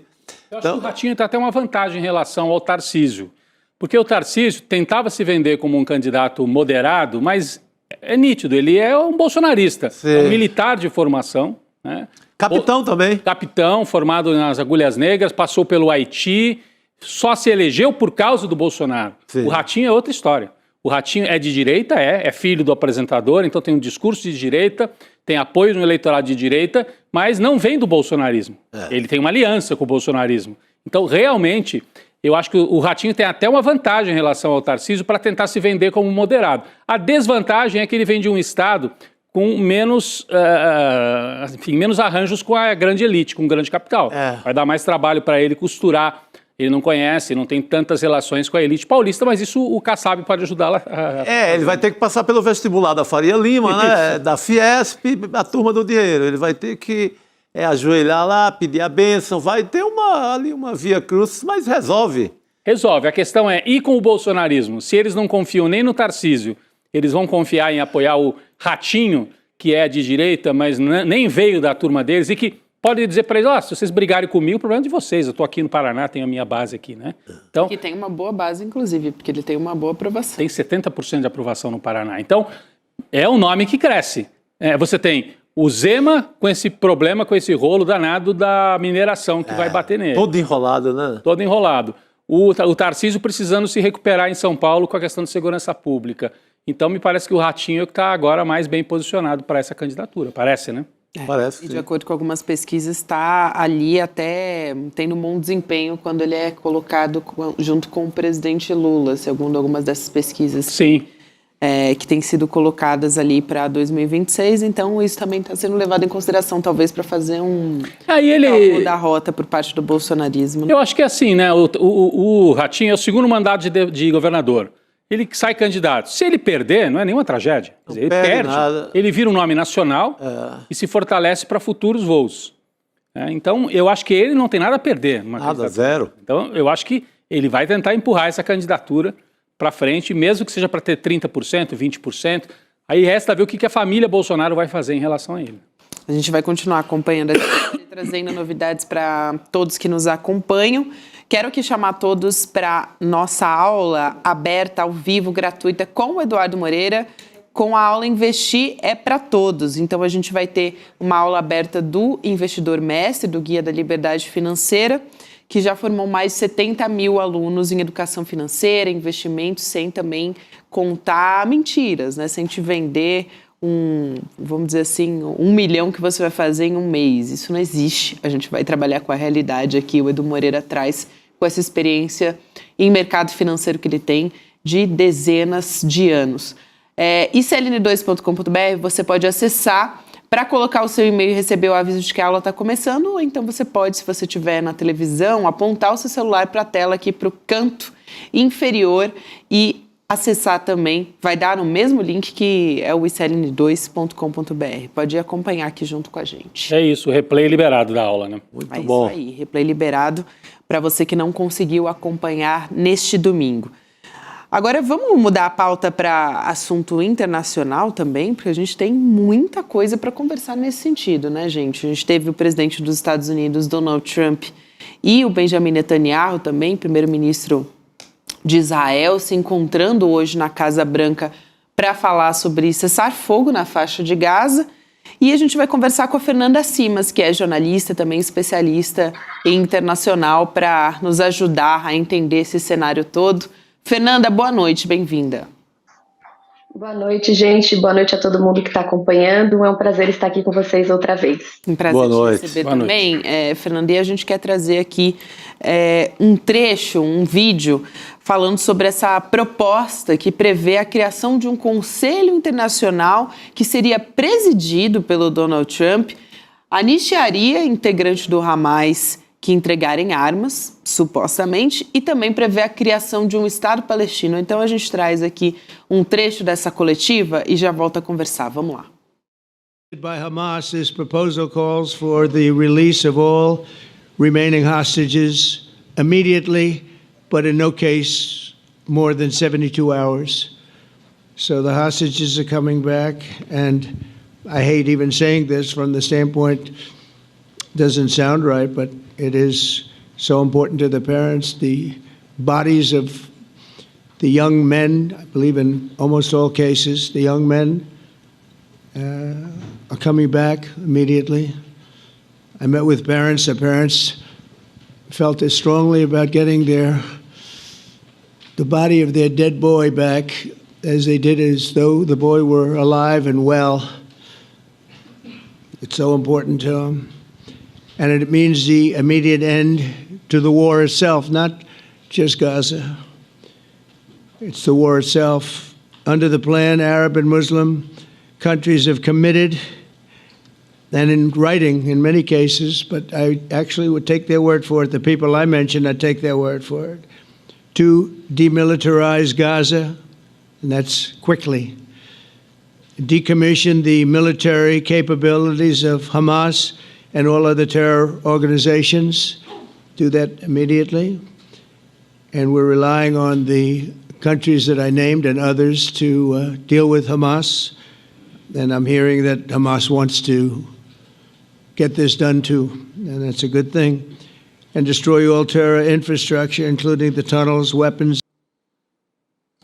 [SPEAKER 6] Eu acho que o Ratinho tem até uma vantagem em relação ao Tarcísio, porque o Tarcísio tentava se vender como um candidato moderado, mas é nítido, ele é um bolsonarista, é um militar de formação. Né?
[SPEAKER 3] Capitão também.
[SPEAKER 6] Capitão, formado nas Agulhas Negras, passou pelo Haiti, só se elegeu por causa do Bolsonaro. Sim. O Ratinho é outra história. O Ratinho é de direita, é filho do apresentador, então tem um discurso de direita, tem apoio no eleitorado de direita, mas não vem do bolsonarismo. Ele tem uma aliança com o bolsonarismo. Então, realmente, eu acho que o Ratinho tem até uma vantagem em relação ao Tarcísio para tentar se vender como moderado. A desvantagem é que ele vem de um estado com menos arranjos com a grande elite, com o grande capital. Vai dar mais trabalho para ele costurar ele não conhece, não tem tantas relações com a elite paulista, mas isso o Kassab pode ajudá-la a...
[SPEAKER 3] Ele vai ter que passar pelo vestibular da Faria Lima, né? Da Fiesp, a turma do dinheiro. Ele vai ter que ajoelhar lá, pedir a bênção, vai ter ali uma via cruz, mas resolve.
[SPEAKER 6] Resolve. A questão é, e com o bolsonarismo? Se eles não confiam nem no Tarcísio, eles vão confiar em apoiar o Ratinho, que é de direita, mas nem veio da turma deles, e que pode dizer para eles, se vocês brigarem comigo, o problema é de vocês, eu estou aqui no Paraná, tenho a minha base aqui, né? Então,
[SPEAKER 2] que tem uma boa base, inclusive, porque ele tem uma boa aprovação.
[SPEAKER 6] Tem 70% de aprovação no Paraná. Então, é um nome que cresce. Você tem o Zema com esse problema, com esse rolo danado da mineração que vai bater nele.
[SPEAKER 3] Todo enrolado, né?
[SPEAKER 6] Todo enrolado. O Tarcísio precisando se recuperar em São Paulo com a questão de segurança pública. Então, me parece que o Ratinho é o que está agora mais bem posicionado para essa candidatura. Parece, né?
[SPEAKER 3] Parece.
[SPEAKER 2] E de acordo com algumas pesquisas, está ali até tendo um bom desempenho quando ele é colocado junto com o presidente Lula, segundo algumas dessas pesquisas.
[SPEAKER 6] Sim.
[SPEAKER 2] Que têm sido colocadas ali para 2026, então isso também está sendo levado em consideração, talvez, para fazer um cálculo da rota por parte do bolsonarismo.
[SPEAKER 6] Eu acho que é assim, né? O Ratinho é o segundo mandato de governador. Ele sai candidato. Se ele perder, não é nenhuma tragédia. Quer dizer, ele perde, ele vira um nome nacional e se fortalece para futuros voos. Então, eu acho que ele não tem nada a perder.
[SPEAKER 3] Nada, zero.
[SPEAKER 6] Então, eu acho que ele vai tentar empurrar essa candidatura para frente, mesmo que seja para ter 30%, 20%. Aí resta ver o que a família Bolsonaro vai fazer em relação a ele.
[SPEAKER 2] A gente vai continuar acompanhando e trazendo novidades para todos que nos acompanham. Quero aqui chamar todos para nossa aula aberta, ao vivo, gratuita, com o Eduardo Moreira, com a aula Investir é para Todos. Então, a gente vai ter uma aula aberta do Investidor Mestre, do Guia da Liberdade Financeira, que já formou mais de 70 mil alunos em educação financeira, investimentos, sem também contar mentiras, né? Sem te vender vamos dizer assim, 1 milhão que você vai fazer em um mês. Isso não existe. A gente vai trabalhar com a realidade aqui. O Edu Moreira traz com essa experiência em mercado financeiro que ele tem de dezenas de anos. icln2.com.br você pode acessar para colocar o seu e-mail e receber o aviso de que a aula está começando, ou então você pode, se você estiver na televisão, apontar o seu celular para a tela aqui para o canto inferior e acessar também, vai dar no mesmo link que é o icln2.com.br. Pode acompanhar aqui junto com a gente.
[SPEAKER 6] É isso, o replay liberado da aula, né?
[SPEAKER 3] Muito bom.
[SPEAKER 2] Isso aí, replay liberado para você que não conseguiu acompanhar neste domingo. Agora vamos mudar a pauta para assunto internacional também, porque a gente tem muita coisa para conversar nesse sentido, né, gente? A gente teve o presidente dos Estados Unidos, Donald Trump, e o Benjamin Netanyahu também, primeiro-ministro de Israel, se encontrando hoje na Casa Branca para falar sobre cessar fogo na faixa de Gaza. E a gente vai conversar com a Fernanda Simas, que é jornalista, também especialista em internacional, para nos ajudar a entender esse cenário todo. Fernanda, boa noite, bem-vinda.
[SPEAKER 7] Boa noite, gente. Boa noite a todo mundo que está acompanhando. É um prazer estar aqui com vocês outra vez.
[SPEAKER 2] Um prazer te receber também, Fernanda. E a gente quer trazer aqui um trecho, um vídeo, falando sobre essa proposta que prevê a criação de um conselho internacional que seria presidido pelo Donald Trump, anistiaria integrante do Hamas que entregarem armas, supostamente, e também prevê a criação de um Estado palestino. Então a gente traz aqui um trecho dessa coletiva e já volta a conversar. Vamos lá.
[SPEAKER 8] By Hamas, this proposal calls for the release of all remaining hostages immediately, but in no case more than 72 hours. So the hostages are coming back, and I hate even saying this from the standpoint, doesn't sound right, but it is so important to the parents. The bodies of the young men, I believe in almost all cases, the young men are coming back immediately. I met with parents. The parents felt as strongly about getting the body of their dead boy back as they did as though the boy were alive and well. It's so important to them. And it means the immediate end to the war itself, not just Gaza. It's the war itself. Under the plan, Arab and Muslim countries have committed and in writing in many cases, but I actually would take their word for it. The people I mentioned, I'd take their word for it. To demilitarize Gaza, and that's quickly. Decommission the military capabilities of Hamas and all other terror organizations. Do that immediately. And we're relying on the countries that I named and others to deal with Hamas. And I'm hearing that Hamas wants to get this done too, and that's a good thing. And destroy all terror infrastructure, including the tunnels, weapons.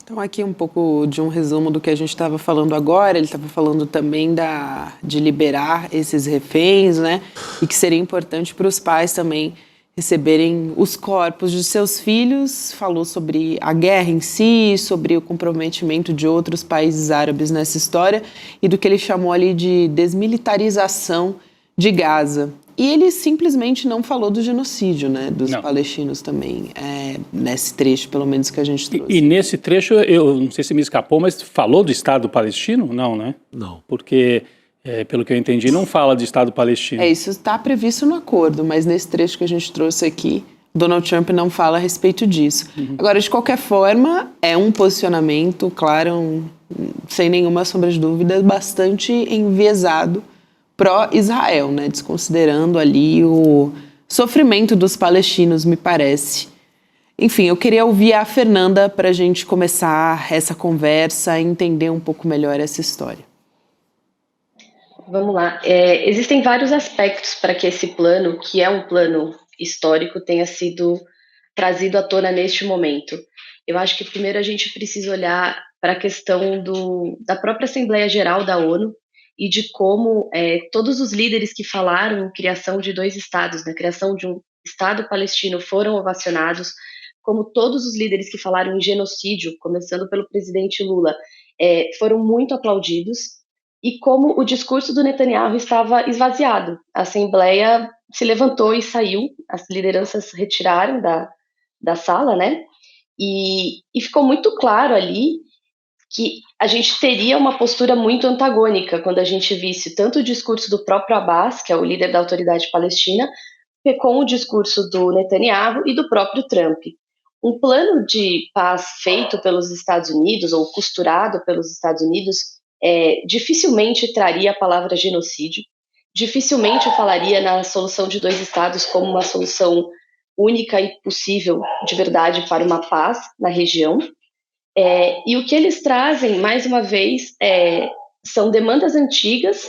[SPEAKER 2] Então aqui um pouco de um resumo do que a gente estava falando agora. Ele estava falando também de liberar esses reféns, né? E que seria importante para os pais também receberem os corpos de seus filhos. Falou sobre a guerra em si, sobre o comprometimento de outros países árabes nessa história e do que ele chamou ali de desmilitarização de Gaza. E ele simplesmente não falou do genocídio, né, dos palestinos também, nesse trecho, pelo menos, que a gente trouxe.
[SPEAKER 6] E nesse trecho, eu não sei se me escapou, mas falou do Estado palestino? Não, né?
[SPEAKER 3] Não.
[SPEAKER 6] Porque, pelo que eu entendi, não fala de Estado palestino.
[SPEAKER 2] Isso está previsto no acordo, mas nesse trecho que a gente trouxe aqui, Donald Trump não fala a respeito disso. Agora, de qualquer forma, é um posicionamento, claro, sem nenhuma sombra de dúvida, bastante enviesado pró-Israel, né? Desconsiderando ali o sofrimento dos palestinos, me parece. Enfim, eu queria ouvir a Fernanda para a gente começar essa conversa e entender um pouco melhor essa história.
[SPEAKER 7] Vamos lá. Existem vários aspectos para que esse plano, que é um plano histórico, tenha sido trazido à tona neste momento. Eu acho que primeiro a gente precisa olhar para a questão da própria Assembleia Geral da ONU, e de como todos os líderes que falaram em criação de 2 estados, na criação de um Estado palestino, foram ovacionados, como todos os líderes que falaram em genocídio, começando pelo presidente Lula, foram muito aplaudidos, e como o discurso do Netanyahu estava esvaziado. A Assembleia se levantou e saiu, as lideranças retiraram da sala, né? E ficou muito claro ali que a gente teria uma postura muito antagônica quando a gente visse tanto o discurso do próprio Abbas, que é o líder da autoridade palestina, com o discurso do Netanyahu e do próprio Trump. Um plano de paz feito pelos Estados Unidos, ou costurado pelos Estados Unidos, dificilmente traria a palavra genocídio, dificilmente falaria na solução de 2 estados como uma solução única e possível de verdade para uma paz na região. E o que eles trazem, mais uma vez, são demandas antigas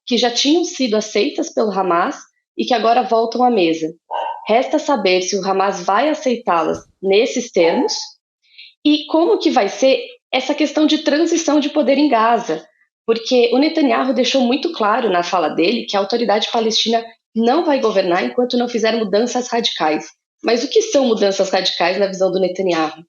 [SPEAKER 7] que já tinham sido aceitas pelo Hamas e que agora voltam à mesa. Resta saber se o Hamas vai aceitá-las nesses termos e como que vai ser essa questão de transição de poder em Gaza, porque o Netanyahu deixou muito claro na fala dele que a autoridade palestina não vai governar enquanto não fizer mudanças radicais. Mas o que são mudanças radicais na visão do Netanyahu?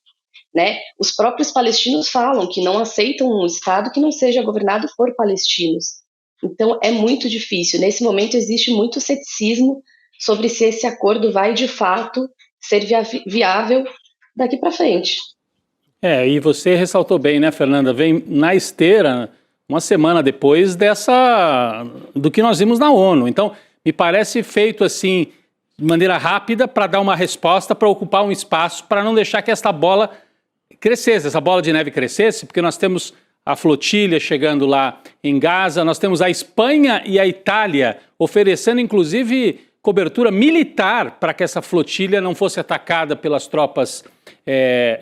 [SPEAKER 7] Né? Os próprios palestinos falam que não aceitam um Estado que não seja governado por palestinos. Então é muito difícil. Nesse momento existe muito ceticismo sobre se esse acordo vai de fato ser viável daqui para frente.
[SPEAKER 6] E você ressaltou bem, né, Fernanda? Vem na esteira uma semana depois do que nós vimos na ONU. Então, me parece feito assim, de maneira rápida, para dar uma resposta, para ocupar um espaço, para não deixar que essa bola crescesse, essa bola de neve crescesse, porque nós temos a flotilha chegando lá em Gaza, nós temos a Espanha e a Itália oferecendo, inclusive, cobertura militar para que essa flotilha não fosse atacada pelas tropas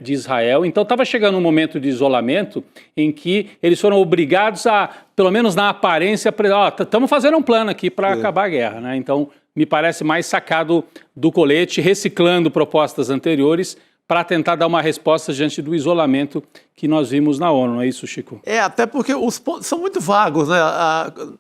[SPEAKER 6] de Israel. Então estava chegando um momento de isolamento em que eles foram obrigados a, pelo menos na aparência, estamos fazendo um plano aqui para acabar a guerra, né? Então me parece mais sacado do colete, reciclando propostas anteriores para tentar dar uma resposta diante do isolamento que nós vimos na ONU, não é isso, Chico?
[SPEAKER 3] Até porque os pontos são muito vagos, né?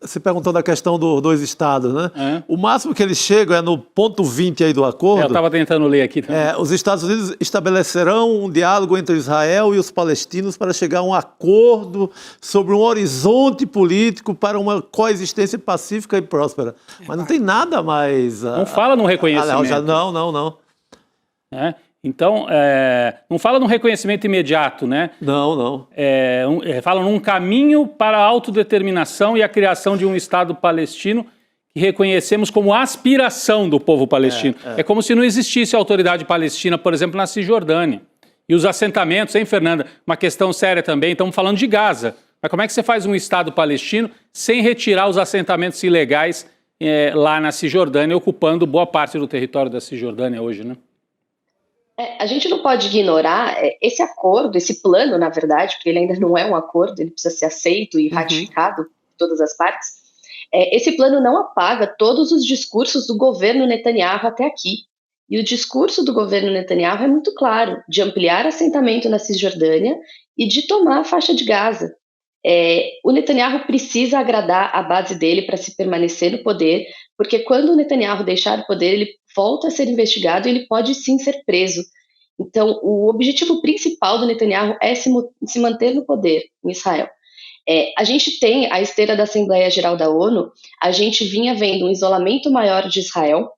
[SPEAKER 3] Você perguntou da questão dos 2 estados, né? O máximo que eles chegam é no ponto 20 aí do acordo.
[SPEAKER 6] Eu estava tentando ler aqui também.
[SPEAKER 3] Os Estados Unidos estabelecerão um diálogo entre Israel e os palestinos para chegar a um acordo sobre um horizonte político para uma coexistência pacífica e próspera. Mas não tem nada mais...
[SPEAKER 6] Não fala num reconhecimento.
[SPEAKER 3] Não.
[SPEAKER 6] Então, não fala num reconhecimento imediato, né?
[SPEAKER 3] Não.
[SPEAKER 6] Fala num caminho para a autodeterminação e a criação de um Estado palestino que reconhecemos como aspiração do povo palestino. É como se não existisse a autoridade palestina, por exemplo, na Cisjordânia. E os assentamentos, hein, Fernanda? Uma questão séria também, estamos falando de Gaza. Mas como é que você faz um Estado palestino sem retirar os assentamentos ilegais lá na Cisjordânia, ocupando boa parte do território da Cisjordânia hoje, né?
[SPEAKER 7] A gente não pode ignorar esse acordo, esse plano, na verdade, porque ele ainda não é um acordo, ele precisa ser aceito e ratificado por todas as partes. Esse plano não apaga todos os discursos do governo Netanyahu até aqui. E o discurso do governo Netanyahu é muito claro, de ampliar assentamento na Cisjordânia e de tomar a faixa de Gaza. O Netanyahu precisa agradar a base dele para se permanecer no poder, porque quando o Netanyahu deixar o poder, ele volta a ser investigado e ele pode sim ser preso. Então, o objetivo principal do Netanyahu é se manter no poder em Israel. A gente tem a esteira da Assembleia Geral da ONU, a gente vinha vendo um isolamento maior de Israel,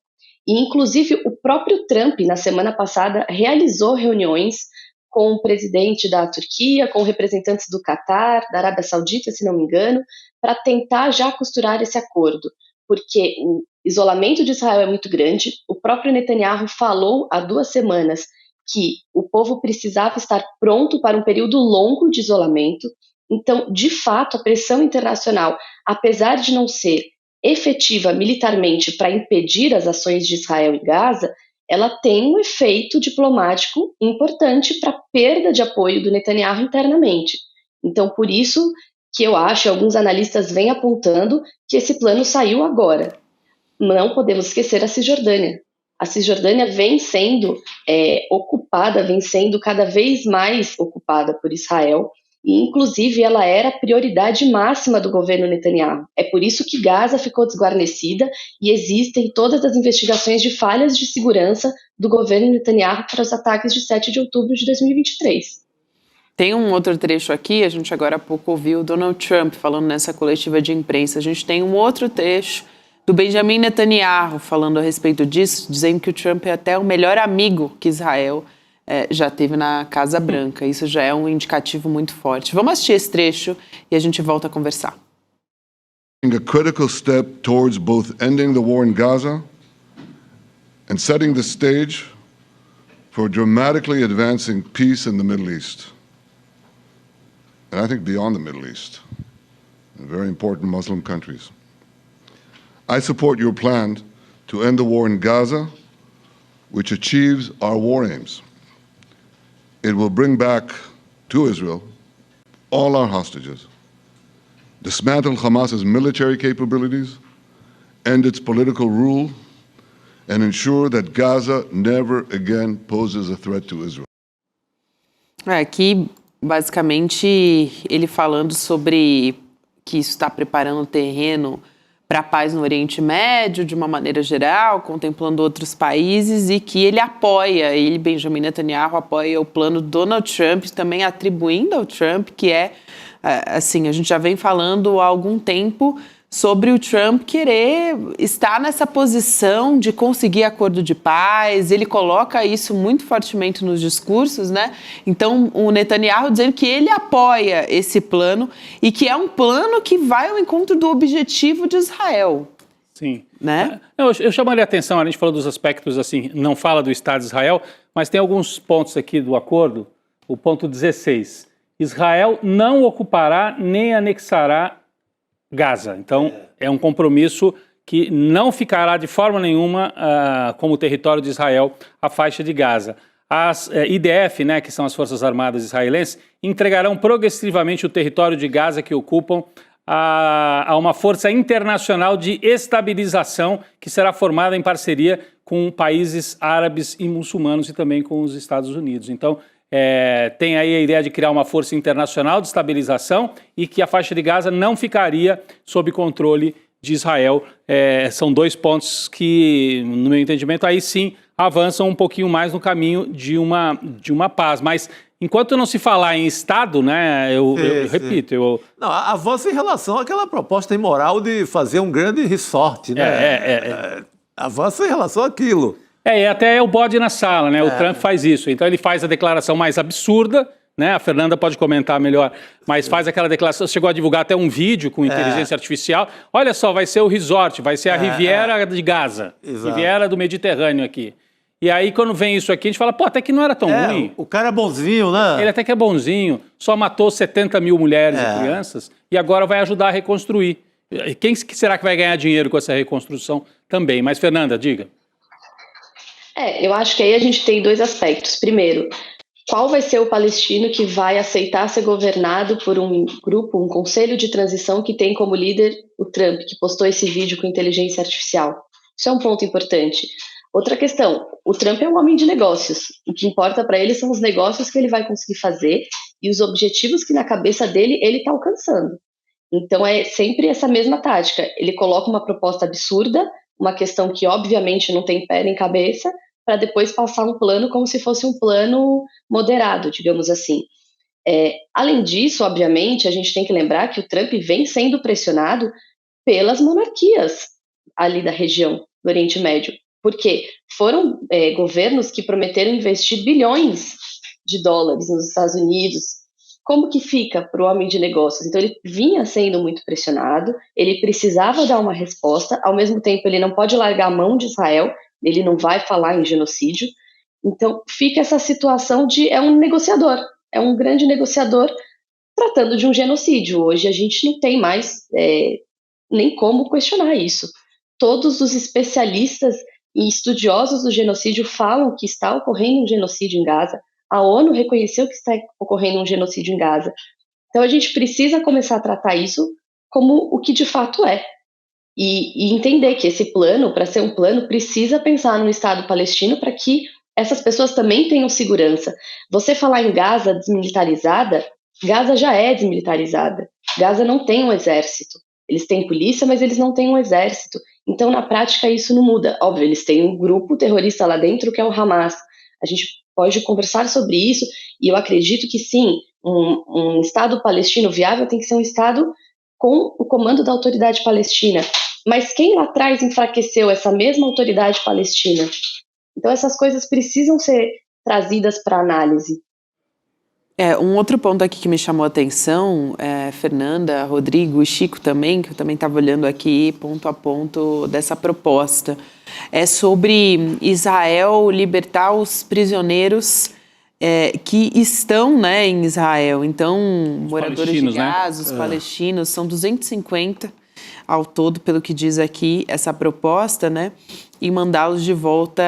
[SPEAKER 7] e inclusive o próprio Trump, na semana passada, realizou reuniões com o presidente da Turquia, com representantes do Catar, da Arábia Saudita, se não me engano, para tentar já costurar esse acordo, porque o isolamento de Israel é muito grande. O próprio Netanyahu falou há 2 semanas que o povo precisava estar pronto para um período longo de isolamento. Então, de fato, a pressão internacional, apesar de não ser efetiva militarmente para impedir as ações de Israel em Gaza, ela tem um efeito diplomático importante para a perda de apoio do Netanyahu internamente. Então, por isso que eu acho, alguns analistas vêm apontando que esse plano saiu agora. Não podemos esquecer a Cisjordânia. A Cisjordânia vem sendo ocupada, vem sendo cada vez mais ocupada por Israel, e inclusive ela era a prioridade máxima do governo Netanyahu. É por isso que Gaza ficou desguarnecida e existem todas as investigações de falhas de segurança do governo Netanyahu para os ataques de 7 de outubro de 2023.
[SPEAKER 2] Tem um outro trecho aqui, a gente agora há pouco ouviu o Donald Trump falando nessa coletiva de imprensa. A gente tem um outro trecho do Benjamin Netanyahu falando a respeito disso, dizendo que o Trump é até o melhor amigo que Israel já teve na Casa Branca. Isso já é um indicativo muito forte. Vamos assistir esse trecho e a gente volta a conversar.
[SPEAKER 9] A critical step towards both ending the war in Gaza and setting the stage for dramatically advancing peace in the Middle East. And I think beyond the Middle East, in very important Muslim countries. I support your plan to end the war in Gaza, which achieves our war aims. It will bring back to Israel all our hostages, dismantle Hamas's military capabilities, end its political rule, and ensure that Gaza never again poses a threat to Israel.
[SPEAKER 2] Aqui, basicamente, ele falando sobre que isso está preparando o terreno para a paz no Oriente Médio, de uma maneira geral, contemplando outros países, e que ele apoia, Benjamin Netanyahu, apoia o plano do Donald Trump, também atribuindo ao Trump, que assim, a gente já vem falando há algum tempo sobre o Trump querer estar nessa posição de conseguir acordo de paz. Ele coloca isso muito fortemente nos discursos, né? Então, o Netanyahu dizendo que ele apoia esse plano e que é um plano que vai ao encontro do objetivo de Israel.
[SPEAKER 6] Sim.
[SPEAKER 2] Né?
[SPEAKER 6] Eu chamaria a atenção, a gente falou dos aspectos, assim, não fala do Estado de Israel, mas tem alguns pontos aqui do acordo. O ponto 16. Israel não ocupará nem anexará Gaza. Então, é um compromisso que não ficará de forma nenhuma como território de Israel a faixa de Gaza. As IDF, né, que são as Forças Armadas Israelenses, entregarão progressivamente o território de Gaza que ocupam a uma força internacional de estabilização que será formada em parceria com países árabes e muçulmanos e também com os Estados Unidos. Então, tem aí a ideia de criar uma força internacional de estabilização e que a faixa de Gaza não ficaria sob controle de Israel. São 2 pontos que, no meu entendimento, aí sim avançam um pouquinho mais no caminho de uma paz. Mas enquanto não se falar em Estado, né, eu repito...
[SPEAKER 3] Não, avança em relação àquela proposta imoral de fazer um grande resort, né? Avança em relação àquilo.
[SPEAKER 6] Até é o bode na sala, né? O Trump faz isso. Então ele faz a declaração mais absurda, né? A Fernanda pode comentar melhor, mas faz aquela declaração, chegou a divulgar até um vídeo com inteligência artificial. Olha só, vai ser o resort, vai ser a Riviera de Gaza, Riviera do Mediterrâneo aqui. E aí, quando vem isso aqui, a gente fala, pô, até que não era tão ruim.
[SPEAKER 3] O cara é bonzinho, né?
[SPEAKER 6] Ele até que é bonzinho, só matou 70 mil mulheres e crianças e agora vai ajudar a reconstruir. Quem será que vai ganhar dinheiro com essa reconstrução também? Mas, Fernanda, diga.
[SPEAKER 7] Eu acho que aí a gente tem dois aspectos. Primeiro, qual vai ser o palestino que vai aceitar ser governado por um grupo, um conselho de transição que tem como líder o Trump, que postou esse vídeo com inteligência artificial? Isso é um ponto importante. Outra questão, o Trump é um homem de negócios. O que importa para ele são os negócios que ele vai conseguir fazer e os objetivos que na cabeça dele ele está alcançando. Então é sempre essa mesma tática. Ele coloca uma proposta absurda, uma questão que obviamente não tem pé nem cabeça, para depois passar um plano como se fosse um plano moderado, digamos assim. Além disso, obviamente, a gente tem que lembrar que o Trump vem sendo pressionado pelas monarquias ali da região do Oriente Médio. Porque foram governos que prometeram investir bilhões de dólares nos Estados Unidos. Como que fica para o homem de negócios? Então ele vinha sendo muito pressionado, ele precisava dar uma resposta, ao mesmo tempo ele não pode largar a mão de Israel, ele não vai falar em genocídio. Então fica essa situação de um negociador, é um grande negociador tratando de um genocídio. Hoje a gente não tem mais nem como questionar isso. Todos os especialistas e estudiosos do genocídio falam que está ocorrendo um genocídio em Gaza. A ONU reconheceu que está ocorrendo um genocídio em Gaza. Então a gente precisa começar a tratar isso como o que de fato é. E entender que esse plano, para ser um plano, precisa pensar no Estado palestino para que essas pessoas também tenham segurança. Você falar em Gaza desmilitarizada, Gaza já é desmilitarizada. Gaza não tem um exército. Eles têm polícia, mas eles não têm um exército. Então, na prática, isso não muda. Óbvio, eles têm um grupo terrorista lá dentro, que é o Hamas. A gente pode conversar sobre isso, e eu acredito que sim, um Estado palestino viável tem que ser um Estado com o comando da autoridade palestina. Mas quem lá atrás enfraqueceu essa mesma autoridade palestina? Então, essas coisas precisam ser trazidas para análise.
[SPEAKER 2] Um outro ponto aqui que me chamou a atenção, Fernanda, Rodrigo e Chico também, que eu também estava olhando aqui ponto a ponto dessa proposta, é sobre Israel libertar os prisioneiros que estão, né, em Israel. Então, moradores de Gaza, os palestinos, são 250 ao todo, pelo que diz aqui essa proposta, né? E mandá-los de volta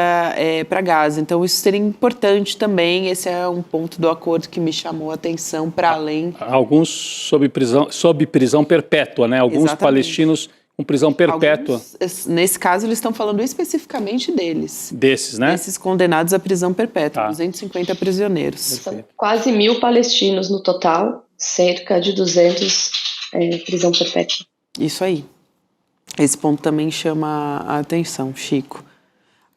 [SPEAKER 2] para Gaza. Então, isso seria importante também. Esse é um ponto do acordo que me chamou a atenção, para além...
[SPEAKER 6] Alguns sob prisão perpétua, né? Alguns Exatamente. Palestinos com prisão perpétua.
[SPEAKER 2] Alguns, nesse caso, eles estão falando especificamente deles.
[SPEAKER 6] Desses, né?
[SPEAKER 2] Desses condenados à prisão perpétua, 250 prisioneiros.
[SPEAKER 7] São quase 1.000 palestinos no total, cerca de 200 prisão perpétua.
[SPEAKER 2] Isso aí. Esse ponto também chama a atenção, Chico.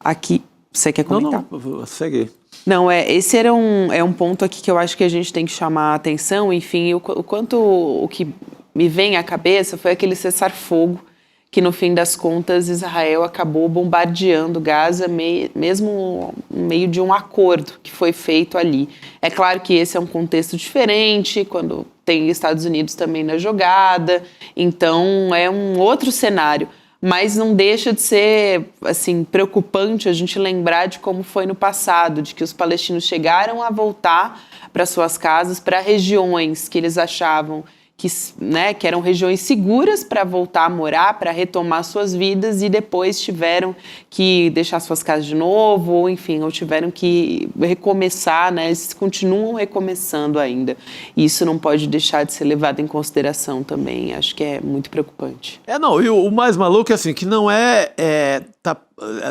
[SPEAKER 2] Aqui, você quer comentar?
[SPEAKER 3] Não, segue.
[SPEAKER 2] Não, esse era um ponto aqui que eu acho que a gente tem que chamar a atenção. Enfim, o que me vem à cabeça foi aquele cessar-fogo que, no fim das contas, Israel acabou bombardeando Gaza, mesmo no meio de um acordo que foi feito ali. É claro que esse é um contexto diferente, quando tem Estados Unidos também na jogada, então é um outro cenário. Mas não deixa de ser, assim, preocupante a gente lembrar de como foi no passado, de que os palestinos chegaram a voltar para suas casas, para regiões que eles achavam que eram regiões seguras para voltar a morar, para retomar suas vidas, e depois tiveram que deixar suas casas de novo, ou enfim, ou tiveram que recomeçar, né? Eles continuam recomeçando ainda. E isso não pode deixar de ser levado em consideração também. Acho que é muito preocupante.
[SPEAKER 3] E o mais maluco é assim, que não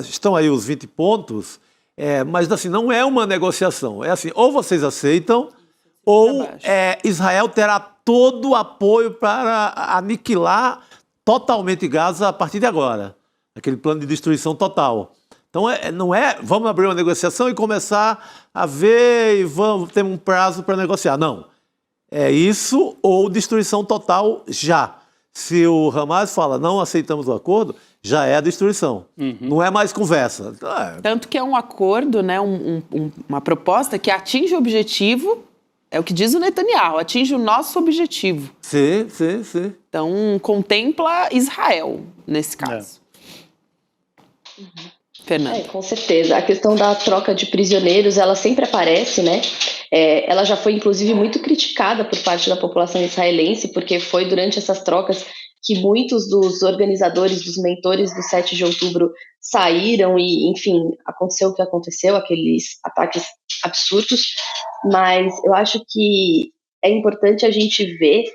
[SPEAKER 3] estão aí os 20 pontos, mas assim, não é uma negociação. É assim, ou vocês aceitam, ou Israel terá todo o apoio para aniquilar totalmente Gaza a partir de agora. Aquele plano de destruição total. Então, não é vamos abrir uma negociação e começar a ver e vamos ter um prazo para negociar. Não. É isso ou destruição total já. Se o Hamas fala não aceitamos o acordo, já é a destruição. Uhum. Não é mais conversa.
[SPEAKER 2] Tanto que é um acordo, né, uma proposta que atinge o objetivo É o que diz o Netanyahu, atinge o nosso objetivo.
[SPEAKER 3] Sim.
[SPEAKER 2] Então, contempla Israel, nesse caso. Fernanda.
[SPEAKER 7] Com certeza. A questão da troca de prisioneiros, ela sempre aparece, né? Ela já foi, inclusive, muito criticada por parte da população israelense, porque foi durante essas trocas que muitos dos organizadores, dos mentores do 7 de outubro saíram e, enfim, aconteceu o que aconteceu, aqueles ataques absurdos, mas eu acho que é importante a gente ver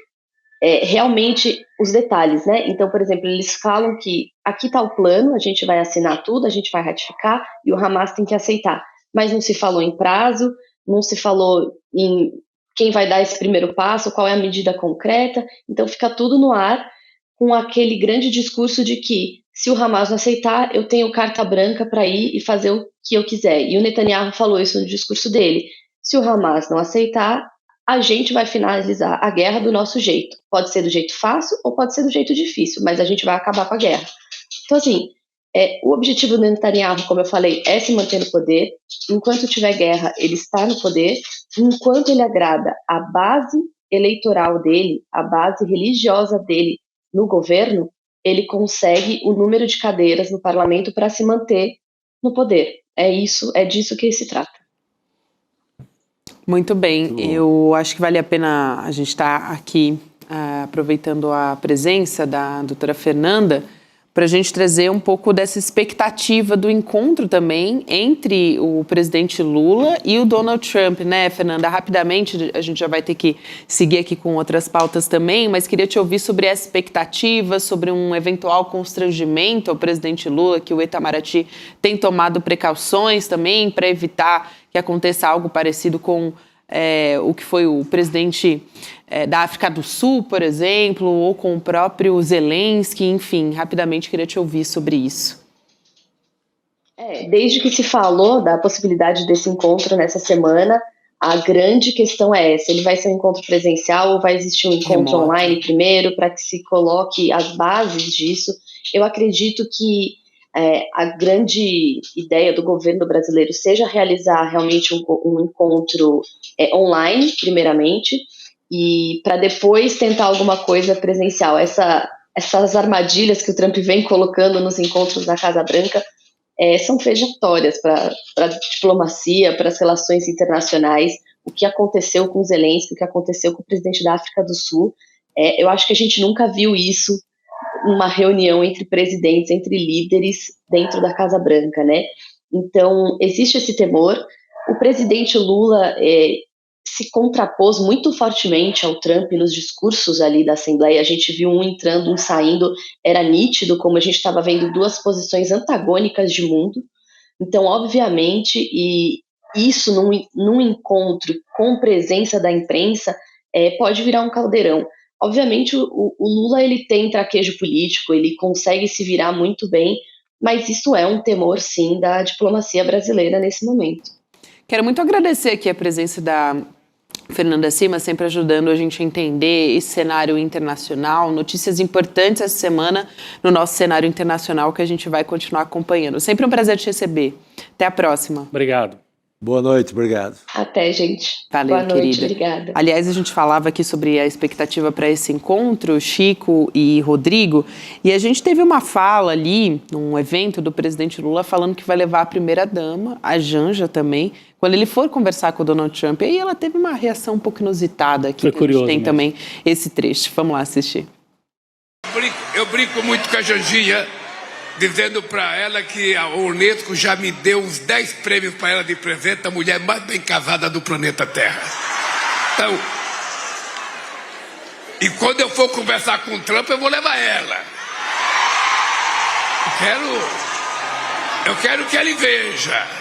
[SPEAKER 7] realmente os detalhes, né? Então, por exemplo, eles falam que aqui está o plano, a gente vai assinar tudo, a gente vai ratificar e o Hamas tem que aceitar, mas não se falou em prazo, não se falou em quem vai dar esse primeiro passo, qual é a medida concreta, então fica tudo no ar, com aquele grande discurso de que se o Hamas não aceitar, eu tenho carta branca para ir e fazer o que eu quiser. E o Netanyahu falou isso no discurso dele. Se o Hamas não aceitar, a gente vai finalizar a guerra do nosso jeito. Pode ser do jeito fácil ou pode ser do jeito difícil, mas a gente vai acabar com a guerra. Então, assim, o objetivo do Netanyahu, como eu falei, é se manter no poder. Enquanto tiver guerra, ele está no poder. Enquanto ele agrada a base eleitoral dele, a base religiosa dele, no governo, ele consegue o número de cadeiras no parlamento para se manter no poder. É disso que se trata.
[SPEAKER 2] Muito bem, eu acho que vale a pena a gente estar aqui aproveitando a presença da doutora Fernanda para a gente trazer um pouco dessa expectativa do encontro também entre o presidente Lula e o Donald Trump, né, Fernanda? Rapidamente, a gente já vai ter que seguir aqui com outras pautas também, mas queria te ouvir sobre essa expectativa, sobre um eventual constrangimento ao presidente Lula, que o Itamaraty tem tomado precauções também para evitar que aconteça algo parecido com o que foi o presidente da África do Sul, por exemplo, ou com o próprio Zelensky, enfim, rapidamente queria te ouvir sobre isso.
[SPEAKER 7] Desde que se falou da possibilidade desse encontro nessa semana, a grande questão é essa: ele vai ser um encontro presencial ou vai existir um encontro online primeiro, para que se coloque as bases disso? Eu acredito que a grande ideia do governo brasileiro seja realizar realmente um encontro online, primeiramente, e para depois tentar alguma coisa presencial. Essas armadilhas que o Trump vem colocando nos encontros na Casa Branca são fechatórias para a diplomacia, para as relações internacionais. O que aconteceu com Zelensky, o que aconteceu com o presidente da África do Sul, eu acho que a gente nunca viu isso, uma reunião entre presidentes, entre líderes dentro da Casa Branca, né? Então, existe esse temor. O presidente Lula se contrapôs muito fortemente ao Trump nos discursos ali da Assembleia. A gente viu um entrando, um saindo, era nítido como a gente estava vendo duas posições antagônicas de mundo. Então, obviamente, e isso num encontro com presença da imprensa pode virar um caldeirão. Obviamente, o Lula ele tem traquejo político, ele consegue se virar muito bem, mas isso é um temor, sim, da diplomacia brasileira nesse momento.
[SPEAKER 2] Quero muito agradecer aqui a presença da Fernanda Cima, sempre ajudando a gente a entender esse cenário internacional, notícias importantes essa semana no nosso cenário internacional que a gente vai continuar acompanhando. Sempre um prazer te receber. Até a próxima.
[SPEAKER 6] Obrigado.
[SPEAKER 3] Boa noite, obrigado.
[SPEAKER 7] Até, gente.
[SPEAKER 2] Valeu,
[SPEAKER 7] boa noite,
[SPEAKER 2] querida.
[SPEAKER 7] Obrigada.
[SPEAKER 2] Aliás, a gente falava aqui sobre a expectativa para esse encontro, Chico e Rodrigo, e a gente teve uma fala ali, num evento do presidente Lula, falando que vai levar a primeira-dama, a Janja também, quando ele for conversar com o Donald Trump. E aí ela teve uma reação um pouco inusitada aqui.
[SPEAKER 6] Foi curioso.
[SPEAKER 2] A gente tem
[SPEAKER 6] mesmo
[SPEAKER 2] também esse trecho. Vamos lá assistir.
[SPEAKER 10] Eu brinco muito com a Janjinha, dizendo para ela que a Unesco já me deu uns 10 prêmios para ela de presente, a mulher mais bem casada do planeta Terra. Então, e quando eu for conversar com o Trump, eu vou levar ela. Eu quero que ele veja.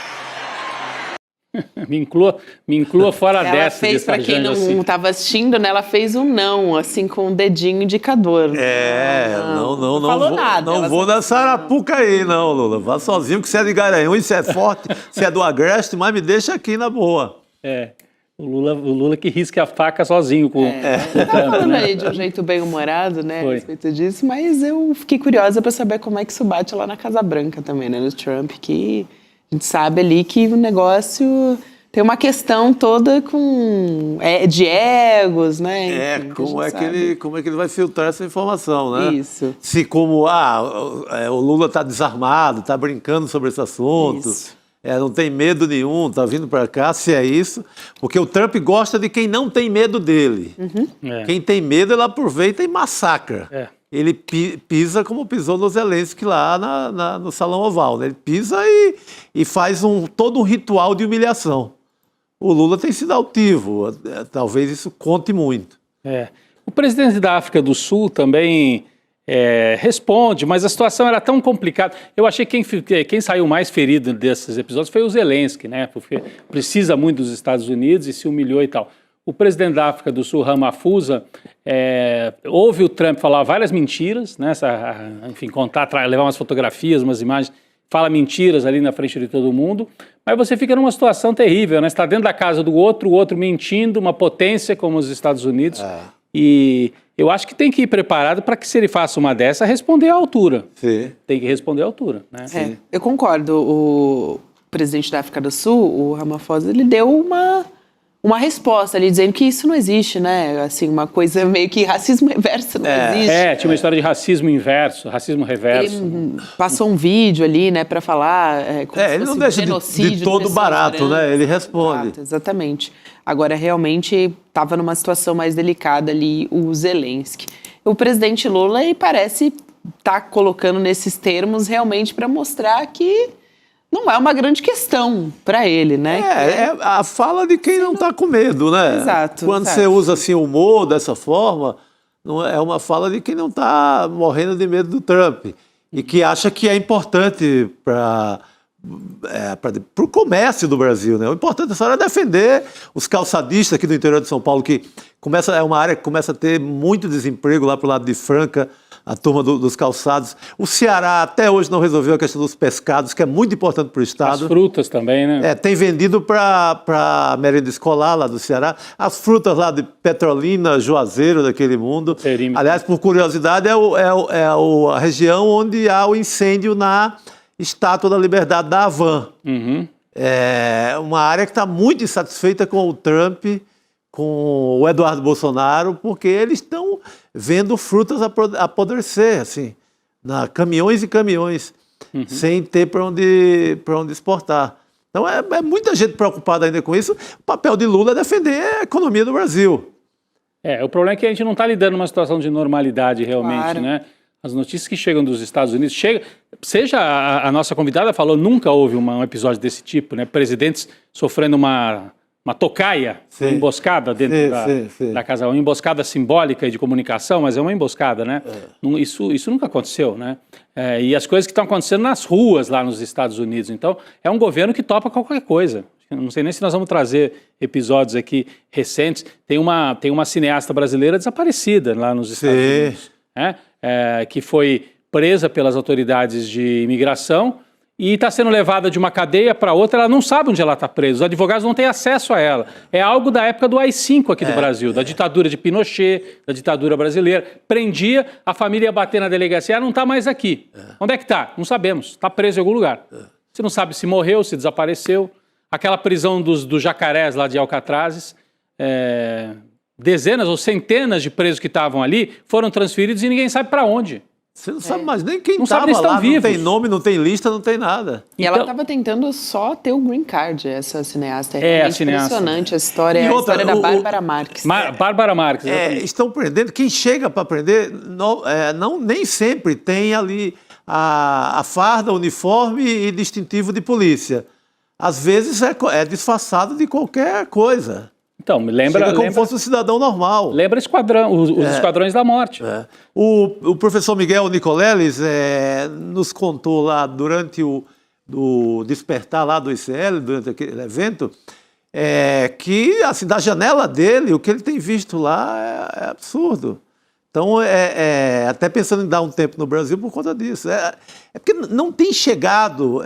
[SPEAKER 6] Me inclua fora
[SPEAKER 2] Ela
[SPEAKER 6] dessa.
[SPEAKER 2] fez, para quem não estava assistindo, né, ela fez um não, assim, com o dedinho indicador.
[SPEAKER 3] Não
[SPEAKER 2] falou nada.
[SPEAKER 3] Não vou nessa arapuca aí, não, Lula. Vá sozinho, que você é de Garanhuns, isso é forte, você é do Agreste, mas me deixa aqui na boa.
[SPEAKER 6] O Lula que risca a faca sozinho com o
[SPEAKER 2] Você tá falando aí de um jeito bem humorado, né, a respeito disso, mas eu fiquei curiosa para saber como é que isso bate lá na Casa Branca também, né, no Trump, que a gente sabe ali que o negócio tem uma questão toda de egos, né? Enfim,
[SPEAKER 3] como é que ele vai filtrar essa informação, né?
[SPEAKER 2] Isso.
[SPEAKER 3] Se como, o Lula está desarmado, está brincando sobre esse assunto, não tem medo nenhum, está vindo para cá, se é isso. Porque o Trump gosta de quem não tem medo dele. Quem tem medo, ele aproveita e massacra. Ele pisa como pisou no Zelensky lá no Salão Oval, né? Ele pisa e faz todo um ritual de humilhação. O Lula tem sido altivo, talvez isso conte muito.
[SPEAKER 6] O presidente da África do Sul também responde, mas a situação era tão complicada. Eu achei que quem saiu mais ferido desses episódios foi o Zelensky, né? Porque precisa muito dos Estados Unidos e se humilhou e tal. O presidente da África do Sul, Ramaphosa, ouve o Trump falar várias mentiras, né? Enfim, levar umas fotografias, umas imagens, fala mentiras ali na frente de todo mundo, mas você fica numa situação terrível, né? Você está dentro da casa do outro, o outro mentindo, uma potência como os Estados Unidos, e eu acho que tem que ir preparado para que, se ele faça uma dessa, responder à altura.
[SPEAKER 3] Sim.
[SPEAKER 6] Tem que responder à altura, né?
[SPEAKER 2] Eu concordo. O presidente da África do Sul, o Ramaphosa, ele deu uma resposta ali, dizendo que isso não existe, né? Assim, uma coisa meio que racismo reverso não existe.
[SPEAKER 6] Tinha uma história de racismo inverso, racismo reverso.
[SPEAKER 2] Ele passou um vídeo ali, né, para falar
[SPEAKER 3] ele não deixa de todo barato, né? Ele responde.
[SPEAKER 2] Exato, exatamente. Agora, realmente, estava numa situação mais delicada ali o Zelensky. O presidente Lula parece estar colocando nesses termos realmente para mostrar que não é uma grande questão para ele, né?
[SPEAKER 3] É a fala de quem não está com medo, né?
[SPEAKER 2] Exato.
[SPEAKER 3] Quando você usa assim o humor dessa forma, não é uma fala de quem não está morrendo de medo do Trump e que acha que é importante para o comércio do Brasil, né? O importante dessa hora é defender os calçadistas aqui do interior de São Paulo, que é uma área que começa a ter muito desemprego lá para o lado de Franca, a turma dos calçados. O Ceará até hoje não resolveu a questão dos pescados, que é muito importante para o Estado.
[SPEAKER 6] As frutas também, né?
[SPEAKER 3] Tem vendido para a merenda escolar lá do Ceará. As frutas lá de Petrolina, Juazeiro, daquele mundo.
[SPEAKER 6] Perímetro.
[SPEAKER 3] Aliás, por curiosidade, a região onde há o incêndio na Estátua da Liberdade da Havan. É uma área que está muito insatisfeita com o Trump, com o Eduardo Bolsonaro, porque eles estão vendo frutas apodrecer, assim, caminhões e caminhões, sem ter para onde exportar. Então, é muita gente preocupada ainda com isso. O papel de Lula é defender a economia do Brasil.
[SPEAKER 6] O problema é que a gente não está lidando numa situação de normalidade realmente, né? As notícias que chegam dos Estados Unidos, seja a nossa convidada falou, nunca houve um episódio desse tipo, né? Presidentes sofrendo uma tocaia, uma emboscada dentro da casa, uma emboscada simbólica e de comunicação, mas é uma emboscada, né? Isso nunca aconteceu, né? E as coisas que estão acontecendo nas ruas lá nos Estados Unidos. Então, é um governo que topa qualquer coisa. Não sei nem se nós vamos trazer episódios aqui recentes. Tem uma cineasta brasileira desaparecida lá nos Estados Unidos, né? Que foi presa pelas autoridades de imigração e está sendo levada de uma cadeia para outra, ela não sabe onde ela está presa, os advogados não têm acesso a ela. É algo da época do AI-5 aqui do Brasil, da ditadura de Pinochet, da ditadura brasileira. Prendia, a família ia bater na delegacia, não está mais aqui. Onde é que está? Não sabemos, está preso em algum lugar. Você não sabe se morreu, se desapareceu. Aquela prisão dos jacarés lá de Alcatrazes, dezenas ou centenas de presos que estavam ali foram transferidos e ninguém sabe para onde.
[SPEAKER 3] Você não sabe mais nem quem estava lá, vivos. Não tem nome, não tem lista, não tem nada.
[SPEAKER 2] E ela estava tentando só ter o green card, essa cineasta. É
[SPEAKER 6] a cineasta.
[SPEAKER 2] Impressionante a história, a história da Bárbara Marques.
[SPEAKER 6] Bárbara Marques, exatamente.
[SPEAKER 3] Estão prendendo, quem chega para prender, nem sempre tem ali a farda, uniforme e distintivo de polícia. Às vezes é disfarçado de qualquer coisa.
[SPEAKER 6] Então, me lembra
[SPEAKER 3] como fosse um cidadão normal.
[SPEAKER 6] Lembra os esquadrões da morte.
[SPEAKER 3] O professor Miguel Nicoleles nos contou lá durante o despertar lá do ICL, durante aquele evento, que assim, da janela dele, o que ele tem visto lá é absurdo. Então, até pensando em dar um tempo no Brasil por conta disso. Porque não tem chegado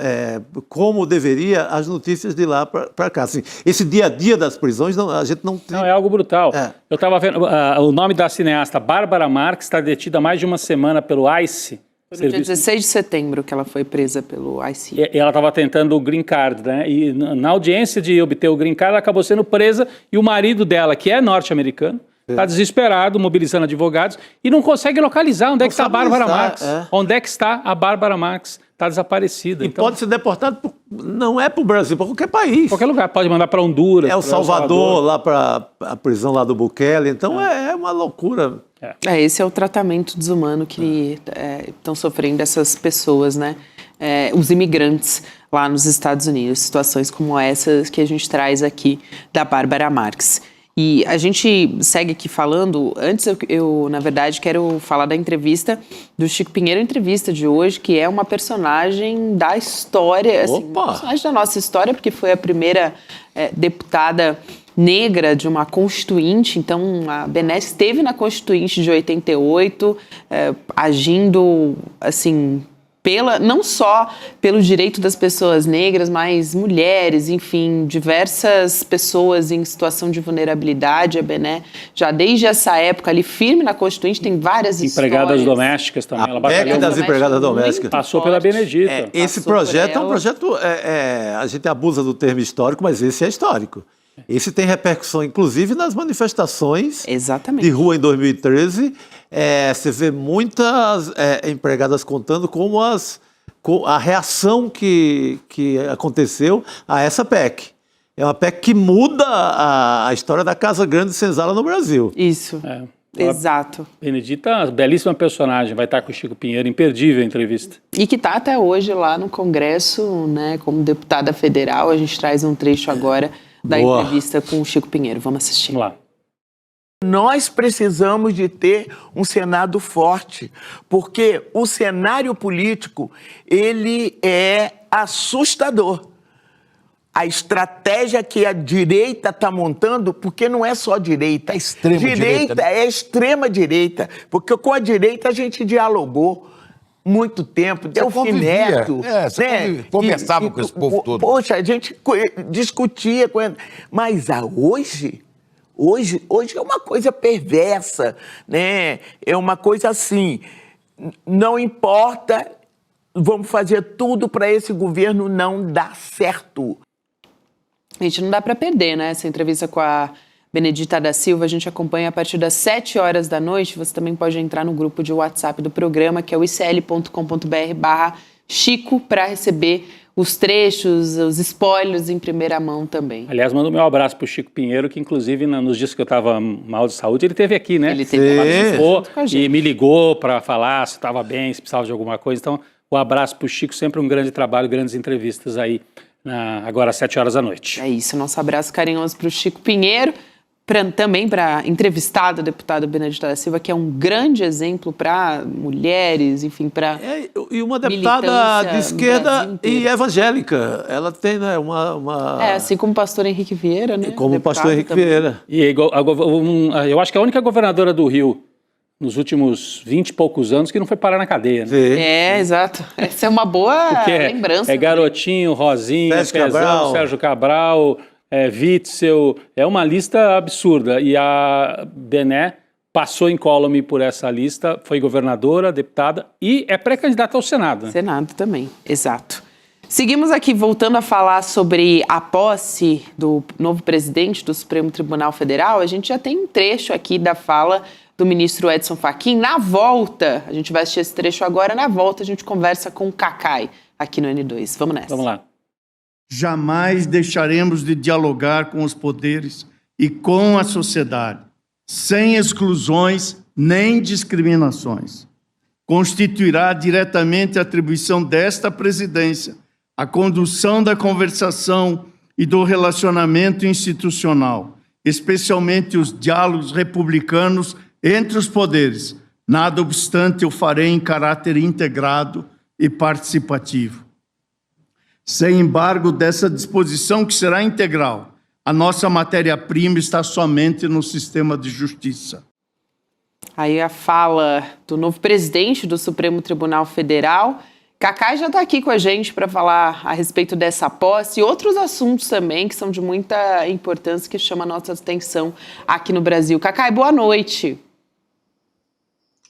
[SPEAKER 3] como deveria as notícias de lá para cá. Assim, esse dia a dia das prisões, a gente não tem...
[SPEAKER 6] Não, é algo brutal. Eu estava vendo, o nome da cineasta Bárbara Marques está detida há mais de uma semana pelo ICE,
[SPEAKER 2] Foi no dia 16 de setembro que ela foi presa pelo ICE.
[SPEAKER 6] E ela estava tentando o green card, né? E na audiência de obter o green card, ela acabou sendo presa e o marido dela, que é norte-americano, está desesperado, mobilizando advogados e não consegue localizar onde é que está a Bárbara Marques. Onde é que está a Bárbara Marques? Está desaparecida.
[SPEAKER 3] E então, pode ser deportado, não é para o Brasil, para qualquer país.
[SPEAKER 6] Qualquer lugar, pode mandar para Honduras.
[SPEAKER 3] É o Salvador, lá para a prisão lá do Bukele. Então é uma loucura.
[SPEAKER 2] Esse é o tratamento desumano que estão sofrendo essas pessoas, né? Os imigrantes lá nos Estados Unidos. Situações como essas que a gente traz aqui da Bárbara Marques. E a gente segue aqui falando, antes eu na verdade, quero falar da entrevista do Chico Pinheiro, a entrevista de hoje, que é uma personagem da história, assim, uma personagem da nossa história, porque foi a primeira deputada negra de uma constituinte. Então, a Bené esteve na constituinte de 88, agindo, assim, não só pelo direito das pessoas negras, mas mulheres, enfim, diversas pessoas em situação de vulnerabilidade. A Bené, já desde essa época ali, firme na Constituinte, tem várias
[SPEAKER 6] empregadas
[SPEAKER 2] histórias.
[SPEAKER 6] domésticas também.
[SPEAKER 3] Ela PEC das empregadas domésticas.
[SPEAKER 6] Passou pela Benedita.
[SPEAKER 3] Esse projeto é um projeto, a gente abusa do termo histórico, mas esse é histórico. Esse tem repercussão, inclusive, nas manifestações de rua em 2013. Você vê muitas empregadas contando como a reação que aconteceu a essa PEC. É uma PEC que muda a história da Casa Grande de Senzala no Brasil.
[SPEAKER 2] Isso. Exato.
[SPEAKER 6] Benedita, belíssima personagem, vai estar com o Chico Pinheiro, imperdível a entrevista.
[SPEAKER 2] E que está até hoje lá no Congresso, né, como deputada federal. A gente traz um trecho agora da entrevista com o Chico Pinheiro. Vamos assistir.
[SPEAKER 6] Vamos lá.
[SPEAKER 11] Nós precisamos de ter um Senado forte, porque o cenário político, ele é assustador. A estratégia que a direita está montando, porque não é só direita. Direita, né? É extrema direita, porque com a direita a gente dialogou muito tempo, Delfim Neto.
[SPEAKER 12] Você conversava com esse povo todo.
[SPEAKER 11] Poxa, a gente discutia com ele. Mas hoje é uma coisa perversa, né? É uma coisa assim, não importa, vamos fazer tudo para esse governo não dar certo.
[SPEAKER 2] Gente, não dá para perder, né? Essa entrevista com a Benedita da Silva, a gente acompanha a partir das 7 horas da noite. Você também pode entrar no grupo de WhatsApp do programa, que é o icl.com.br/Chico, para receber os trechos, os spoilers em primeira mão também.
[SPEAKER 6] Aliás, mando meu abraço pro Chico Pinheiro, que inclusive nos dias que eu estava mal de saúde, ele esteve aqui, né?
[SPEAKER 2] Ele participou
[SPEAKER 6] e me ligou para falar se estava bem, se precisava de alguma coisa. Então, o abraço pro Chico, sempre um grande trabalho, grandes entrevistas aí, agora às 7 horas da noite.
[SPEAKER 2] É isso, nosso abraço carinhoso pro Chico Pinheiro. Também para entrevistado, o deputado Benedita da Silva, que é um grande exemplo para mulheres, enfim, para
[SPEAKER 3] e uma deputada de esquerda e evangélica. Ela tem, né, uma...
[SPEAKER 2] assim como o pastor Henrique Vieira, né?
[SPEAKER 3] Como o pastor Henrique Vieira.
[SPEAKER 6] E eu acho que é a única governadora do Rio, nos últimos 20 e poucos anos, que não foi parar na cadeia, né?
[SPEAKER 2] Exato. Essa é uma boa lembrança.
[SPEAKER 6] É Garotinho, Rosinha, Pezão, Sérgio Cabral... Witzel, é uma lista absurda. E a Bené passou incólume por essa lista, foi governadora, deputada e é pré-candidata ao Senado.
[SPEAKER 2] Senado também, exato. Seguimos aqui voltando a falar sobre a posse do novo presidente do Supremo Tribunal Federal. A gente já tem um trecho aqui da fala do ministro Edson Fachin. Na volta, a gente vai assistir esse trecho agora, na volta a gente conversa com o Cacai aqui no N2. Vamos nessa.
[SPEAKER 6] Vamos lá.
[SPEAKER 5] Jamais deixaremos de dialogar com os poderes e com a sociedade, sem exclusões nem discriminações. Constituirá diretamente a atribuição desta presidência a condução da conversação e do relacionamento institucional, especialmente os diálogos republicanos entre os poderes. Nada obstante, eu farei em caráter integrado e participativo. Sem embargo, dessa disposição que será integral, a nossa matéria-prima está somente no sistema de justiça.
[SPEAKER 2] Aí a fala do novo presidente do Supremo Tribunal Federal. Cacai já está aqui com a gente para falar a respeito dessa posse e outros assuntos também que são de muita importância, que chamam a nossa atenção aqui no Brasil. Cacai, boa noite.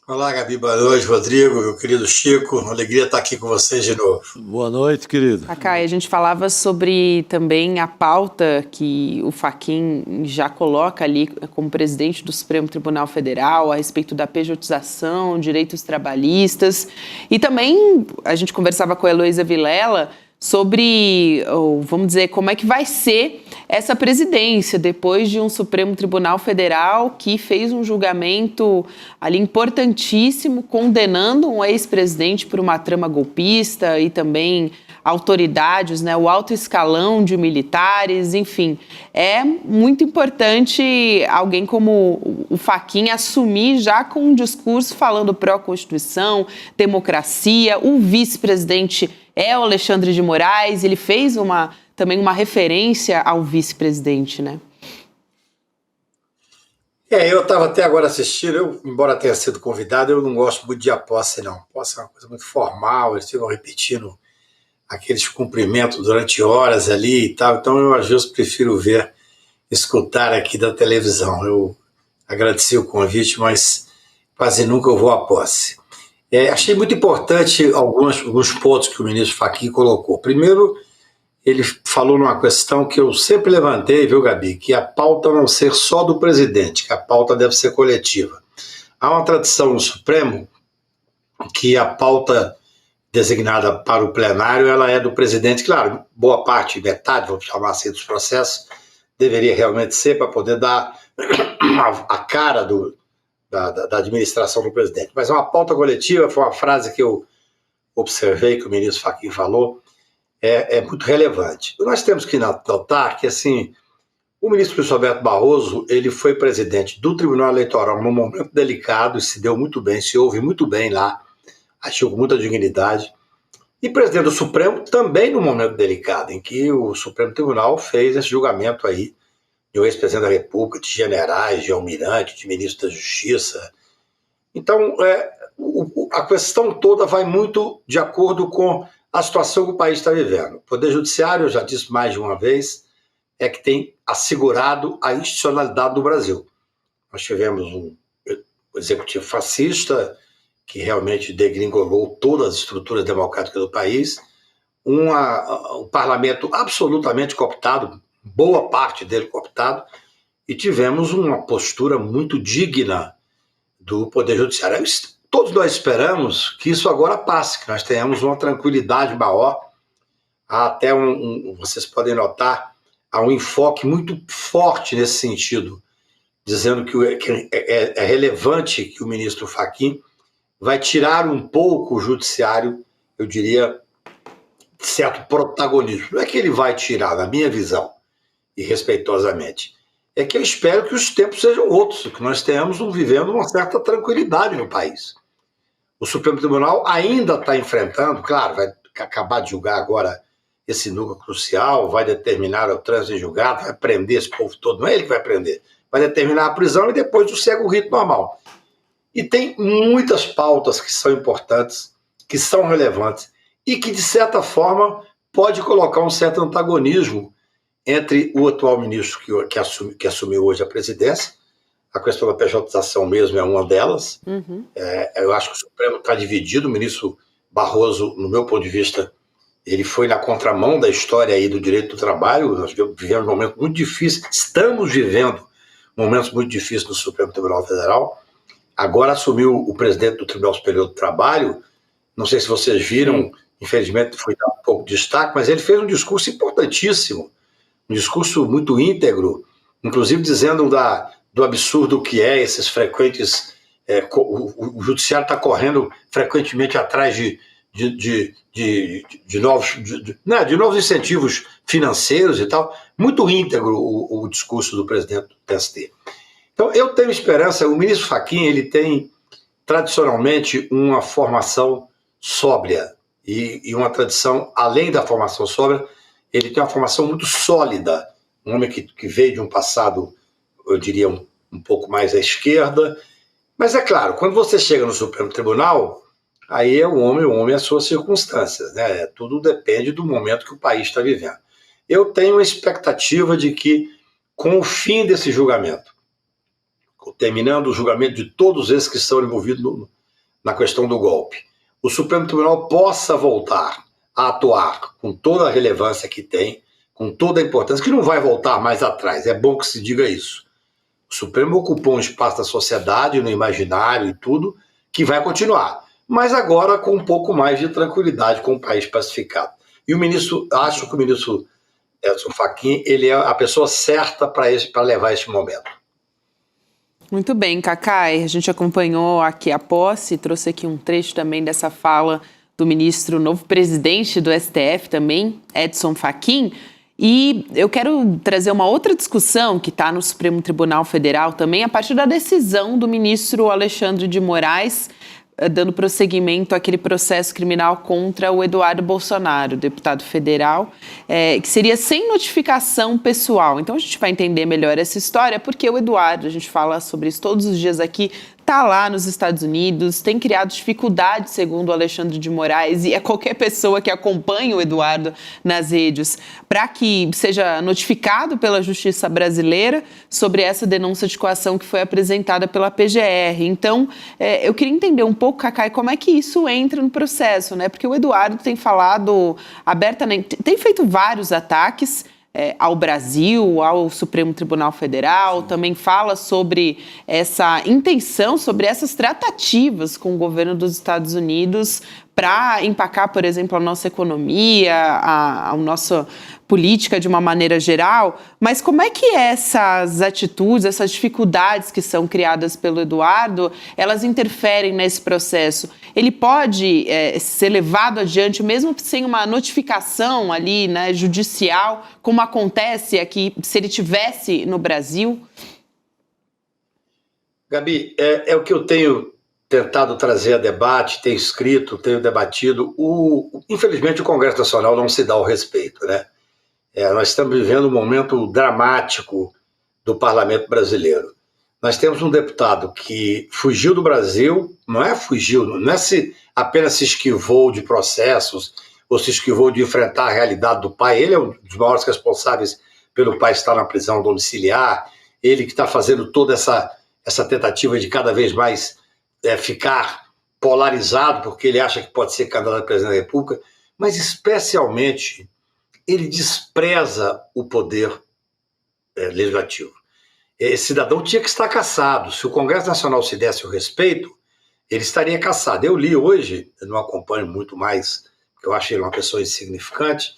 [SPEAKER 13] Olá, Gabi, boa noite, Rodrigo, meu querido Chico, uma alegria estar aqui com vocês de novo.
[SPEAKER 3] Boa noite, querido.
[SPEAKER 2] Cacai, a gente falava sobre também a pauta que o Fachin já coloca ali como presidente do Supremo Tribunal Federal a respeito da pejotização, direitos trabalhistas, e também a gente conversava com a Heloísa Vilela sobre, vamos dizer, como é que vai ser essa presidência depois de um Supremo Tribunal Federal que fez um julgamento ali importantíssimo, condenando um ex-presidente por uma trama golpista e também autoridades, né, o alto escalão de militares, enfim. É muito importante alguém como o Fachin assumir já com um discurso falando pró-Constituição, democracia. O vice-presidente é o Alexandre de Moraes, ele fez também uma referência ao vice-presidente, né?
[SPEAKER 13] Eu estava até agora assistindo, embora tenha sido convidado, eu não gosto muito de a posse, não. A posse é uma coisa muito formal, eles ficam repetindo aqueles cumprimentos durante horas ali e tal, então eu às vezes prefiro escutar aqui da televisão. Eu agradeci o convite, mas quase nunca eu vou à posse. Achei muito importante alguns pontos que o ministro Fachin colocou. Primeiro, ele falou numa questão que eu sempre levantei, viu, Gabi, que a pauta não ser só do presidente, que a pauta deve ser coletiva. Há uma tradição no Supremo que a pauta designada para o plenário, ela é do presidente, claro, boa parte, metade, vamos chamar assim, dos processos, deveria realmente ser para poder dar a cara da administração do presidente. Mas é uma pauta coletiva, foi uma frase que eu observei que o ministro Fachin falou, é muito relevante. Nós temos que notar que, assim, o ministro Luiz Roberto Barroso, ele foi presidente do Tribunal Eleitoral num momento delicado, e se deu muito bem, se ouve muito bem lá, agiu com muita dignidade, e presidente do Supremo também num momento delicado, em que o Supremo Tribunal fez esse julgamento aí de um ex-presidente da República, de generais, de almirante, de ministro da Justiça. Então, a questão toda vai muito de acordo com a situação que o país está vivendo. O Poder Judiciário, eu já disse mais de uma vez, é que tem assegurado a institucionalidade do Brasil. Nós tivemos um executivo fascista que realmente degringolou todas as estruturas democráticas do país, um parlamento absolutamente cooptado, boa parte dele cooptado, e tivemos uma postura muito digna do Poder Judiciário. Todos nós esperamos que isso agora passe, que nós tenhamos uma tranquilidade maior. Há até vocês podem notar, há um enfoque muito forte nesse sentido, dizendo que é relevante que o ministro Fachin vai tirar um pouco o judiciário, eu diria, de certo protagonismo. Não é que ele vai tirar, na minha visão, e respeitosamente, é que eu espero que os tempos sejam outros, que nós tenhamos vivendo uma certa tranquilidade no país. O Supremo Tribunal ainda está enfrentando, claro, vai acabar de julgar agora esse núcleo crucial, vai determinar o trânsito em julgado, vai prender esse povo todo, não é ele que vai prender, vai determinar a prisão e depois segue o rito normal. E tem muitas pautas que são importantes, que são relevantes e que, de certa forma, pode colocar um certo antagonismo entre o atual ministro que assumiu hoje a presidência. A questão da pejotização mesmo é uma delas. Eu acho que o Supremo está dividido. O ministro Barroso, no meu ponto de vista, ele foi na contramão da história aí do direito do trabalho. Nós vivemos um momento muito difícil, estamos vivendo momentos muito difíceis no Supremo Tribunal Federal. Agora assumiu o presidente do Tribunal Superior do Trabalho, não sei se vocês viram, infelizmente foi dar um pouco de destaque, mas ele fez um discurso importantíssimo, um discurso muito íntegro, inclusive dizendo do absurdo que esses frequentes... o judiciário está correndo frequentemente atrás de novos incentivos financeiros e tal. Muito íntegro o discurso do presidente do TST. Então, eu tenho esperança. O ministro Fachin, ele tem tradicionalmente uma formação sóbria e uma tradição, além da formação sóbria, ele tem uma formação muito sólida. Um homem que veio de um passado, eu diria, um pouco mais à esquerda. Mas é claro, quando você chega no Supremo Tribunal, aí é o homem às suas circunstâncias, né? Tudo depende do momento que o país está vivendo. Eu tenho a expectativa de que, com o fim desse julgamento, terminando o julgamento de todos esses que estão envolvidos na questão do golpe, o Supremo Tribunal possa voltar a atuar com toda a relevância que tem, com toda a importância, que não vai voltar mais atrás, é bom que se diga isso. O Supremo ocupou um espaço da sociedade, no imaginário e tudo, que vai continuar, mas agora com um pouco mais de tranquilidade, com o país pacificado. E o ministro, acho que o ministro Edson Fachin, ele é a pessoa certa para levar este momento.
[SPEAKER 2] Muito bem, Cacai, a gente acompanhou aqui a posse, trouxe aqui um trecho também dessa fala do ministro, novo presidente do STF também, Edson Fachin, e eu quero trazer uma outra discussão que está no Supremo Tribunal Federal também, a partir da decisão do ministro Alexandre de Moraes, dando prosseguimento àquele processo criminal contra o Eduardo Bolsonaro, deputado federal, que seria sem notificação pessoal. Então a gente vai entender melhor essa história, porque o Eduardo, a gente fala sobre isso todos os dias aqui, está lá nos Estados Unidos, tem criado dificuldades, segundo o Alexandre de Moraes, e é qualquer pessoa que acompanha o Eduardo nas redes, para que seja notificado pela Justiça brasileira sobre essa denúncia de coação que foi apresentada pela PGR. Então, eu queria entender um pouco, Cacai, como é que isso entra no processo, né? Porque o Eduardo tem falado abertamente, tem feito vários ataques ao Brasil, ao Supremo Tribunal Federal, também fala sobre essa intenção, sobre essas tratativas com o governo dos Estados Unidos para empacar, por exemplo, a nossa economia, a nossa política de uma maneira geral. Mas como é que essas atitudes, essas dificuldades que são criadas pelo Eduardo, elas interferem nesse processo? Ele pode ser levado adiante mesmo sem uma notificação ali, né, judicial, como acontece aqui se ele tivesse no Brasil?
[SPEAKER 13] Gabi, é o que eu tenho tentado trazer a debate, tenho escrito, tenho debatido. Infelizmente o Congresso Nacional não se dá ao respeito, né? Nós estamos vivendo um momento dramático do parlamento brasileiro. Nós temos um deputado que fugiu do Brasil, não é apenas se esquivou de processos ou se esquivou de enfrentar a realidade do pai. Ele é um dos maiores responsáveis pelo pai estar na prisão domiciliar, ele que está fazendo toda essa tentativa de cada vez mais ficar polarizado, porque ele acha que pode ser candidato a presidente da República, mas especialmente ele despreza o poder legislativo. Esse cidadão tinha que estar cassado. Se o Congresso Nacional se desse o respeito, ele estaria cassado. Eu li hoje, eu não acompanho muito mais, porque eu achei ele uma pessoa insignificante,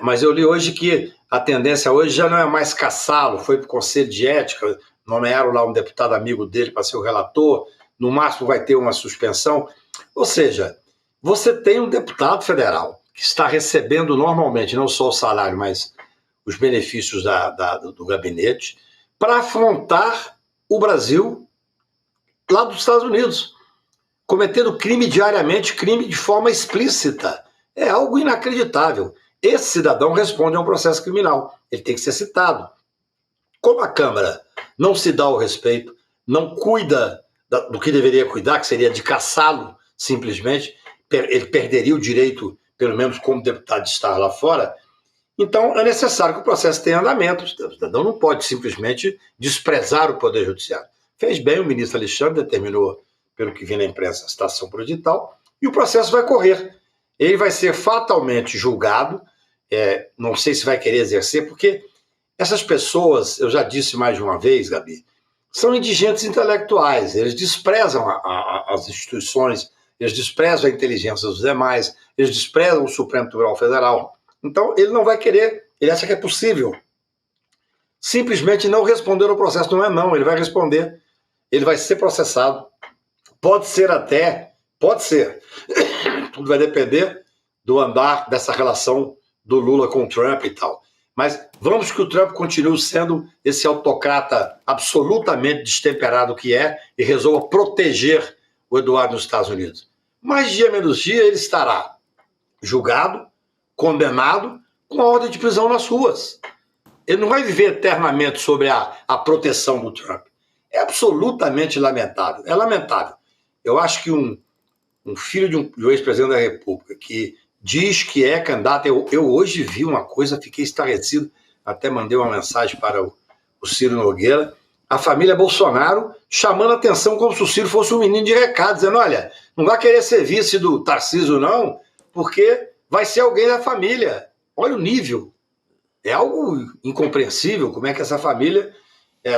[SPEAKER 13] mas eu li hoje que a tendência hoje já não é mais cassá-lo, foi para o Conselho de Ética, nomearam lá um deputado amigo dele para ser o relator, no máximo vai ter uma suspensão. Ou seja, você tem um deputado federal que está recebendo normalmente não só o salário, mas os benefícios do gabinete, para afrontar o Brasil lá dos Estados Unidos, cometendo crime diariamente, crime de forma explícita. É algo inacreditável. Esse cidadão responde a um processo criminal. Ele tem que ser citado. Como a Câmara não se dá o respeito, não cuida do que deveria cuidar, que seria de caçá-lo simplesmente, ele perderia o direito, pelo menos como deputado, de estar lá fora. Então é necessário que o processo tenha andamento. O cidadão não pode simplesmente desprezar o Poder Judiciário. Fez bem o ministro Alexandre, determinou, pelo que vi na imprensa, a citação por edital, e o processo vai correr. Ele vai ser fatalmente julgado, não sei se vai querer exercer, porque essas pessoas, eu já disse mais de uma vez, Gabi, são indigentes intelectuais, eles desprezam as instituições, eles desprezam a inteligência dos demais, eles desprezam o Supremo Tribunal Federal. Então, ele não vai querer, ele acha que é possível simplesmente não responder ao processo. Não, ele vai responder, ele vai ser processado. Pode ser, tudo vai depender do andar dessa relação do Lula com o Trump e tal. Mas vamos que o Trump continue sendo esse autocrata absolutamente destemperado que é e resolva proteger o Eduardo nos Estados Unidos. Mais dia, menos dia, ele estará julgado, condenado, com a ordem de prisão nas ruas. Ele não vai viver eternamente sobre a proteção do Trump. É absolutamente lamentável. É lamentável. Eu acho que um filho de um ex-presidente da República que diz que é candidato. Eu hoje vi uma coisa, fiquei estarrecido, até mandei uma mensagem para o Ciro Nogueira, a família Bolsonaro chamando a atenção como se o Ciro fosse um menino de recado, dizendo, olha, Não vai querer ser vice do Tarcísio, não, porque vai ser alguém da família. Olha o nível. É algo incompreensível como é que essa família...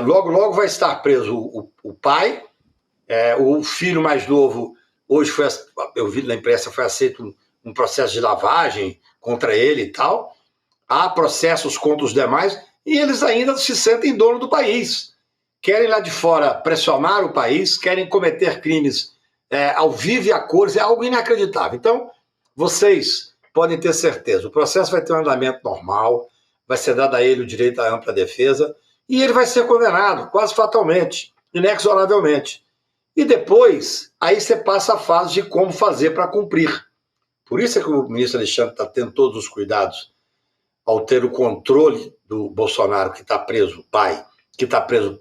[SPEAKER 13] logo vai estar preso o pai, o filho mais novo, hoje eu vi na imprensa, foi aceito um processo de lavagem contra ele e tal. Há processos contra os demais e eles ainda se sentem dono do país. Querem lá de fora pressionar o país, querem cometer crimes ao vivo e a cores, é algo inacreditável. Então, vocês podem ter certeza, o processo vai ter um andamento normal, vai ser dado a ele o direito à ampla defesa e ele vai ser condenado, quase fatalmente, inexoravelmente. E depois, aí você passa a fase de como fazer para cumprir. Por isso é que o ministro Alexandre está tendo todos os cuidados ao ter o controle do Bolsonaro, que está preso, o pai, que está preso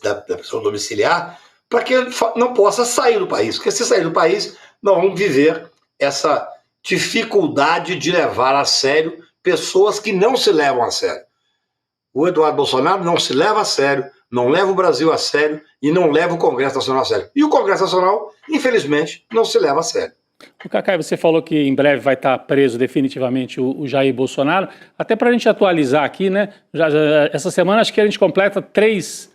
[SPEAKER 13] da prisão domiciliar, para que ele não possa sair do país. Porque se sair do país, nós vamos viver essa dificuldade de levar a sério pessoas que não se levam a sério. O Eduardo Bolsonaro não se leva a sério, não leva o Brasil a sério e não leva o Congresso Nacional a sério. E o Congresso Nacional, infelizmente, não se leva a sério.
[SPEAKER 6] O Cacai, você falou que em breve vai estar preso definitivamente o Jair Bolsonaro. Até para a gente atualizar aqui, né? Essa semana acho que a gente completa três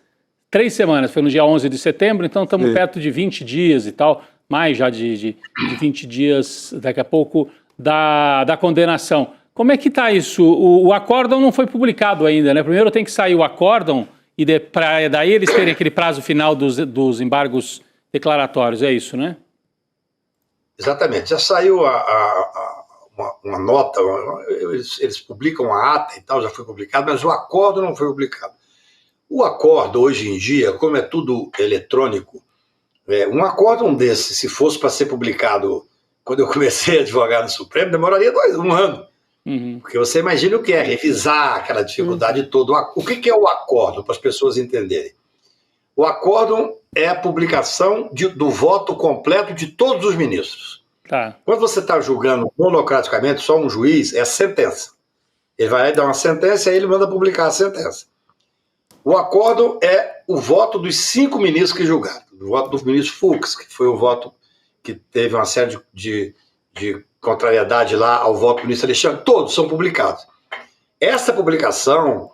[SPEAKER 6] semanas. Foi no dia 11 de setembro, então estamos perto de 20 dias e tal. Mais já de 20 dias, daqui a pouco, da condenação. Como é que está isso? O acórdão não foi publicado ainda, né? Primeiro tem que sair o acórdão e daí eles terem aquele prazo final dos embargos declaratórios, é isso, né?
[SPEAKER 13] Exatamente. Já saiu uma nota, eles publicam a ata e tal, já foi publicado, mas o acordo não foi publicado. O acordo, hoje em dia, como é tudo eletrônico, um acórdão desse, se fosse para ser publicado quando eu comecei a advogar no Supremo, demoraria um ano. Uhum. Porque você imagina o que é revisar aquela dificuldade toda. O que é o acórdão, para as pessoas entenderem? O acórdão é a publicação do voto completo de todos os ministros.
[SPEAKER 6] Tá.
[SPEAKER 13] Quando você está julgando monocraticamente só um juiz, é a sentença. Ele vai dar uma sentença e aí ele manda publicar a sentença. O acórdão é o voto dos 5 ministros que julgaram. O voto do ministro Fux, que foi o voto que teve uma série de contrariedade lá ao voto do ministro Alexandre. Todos são publicados. Essa publicação,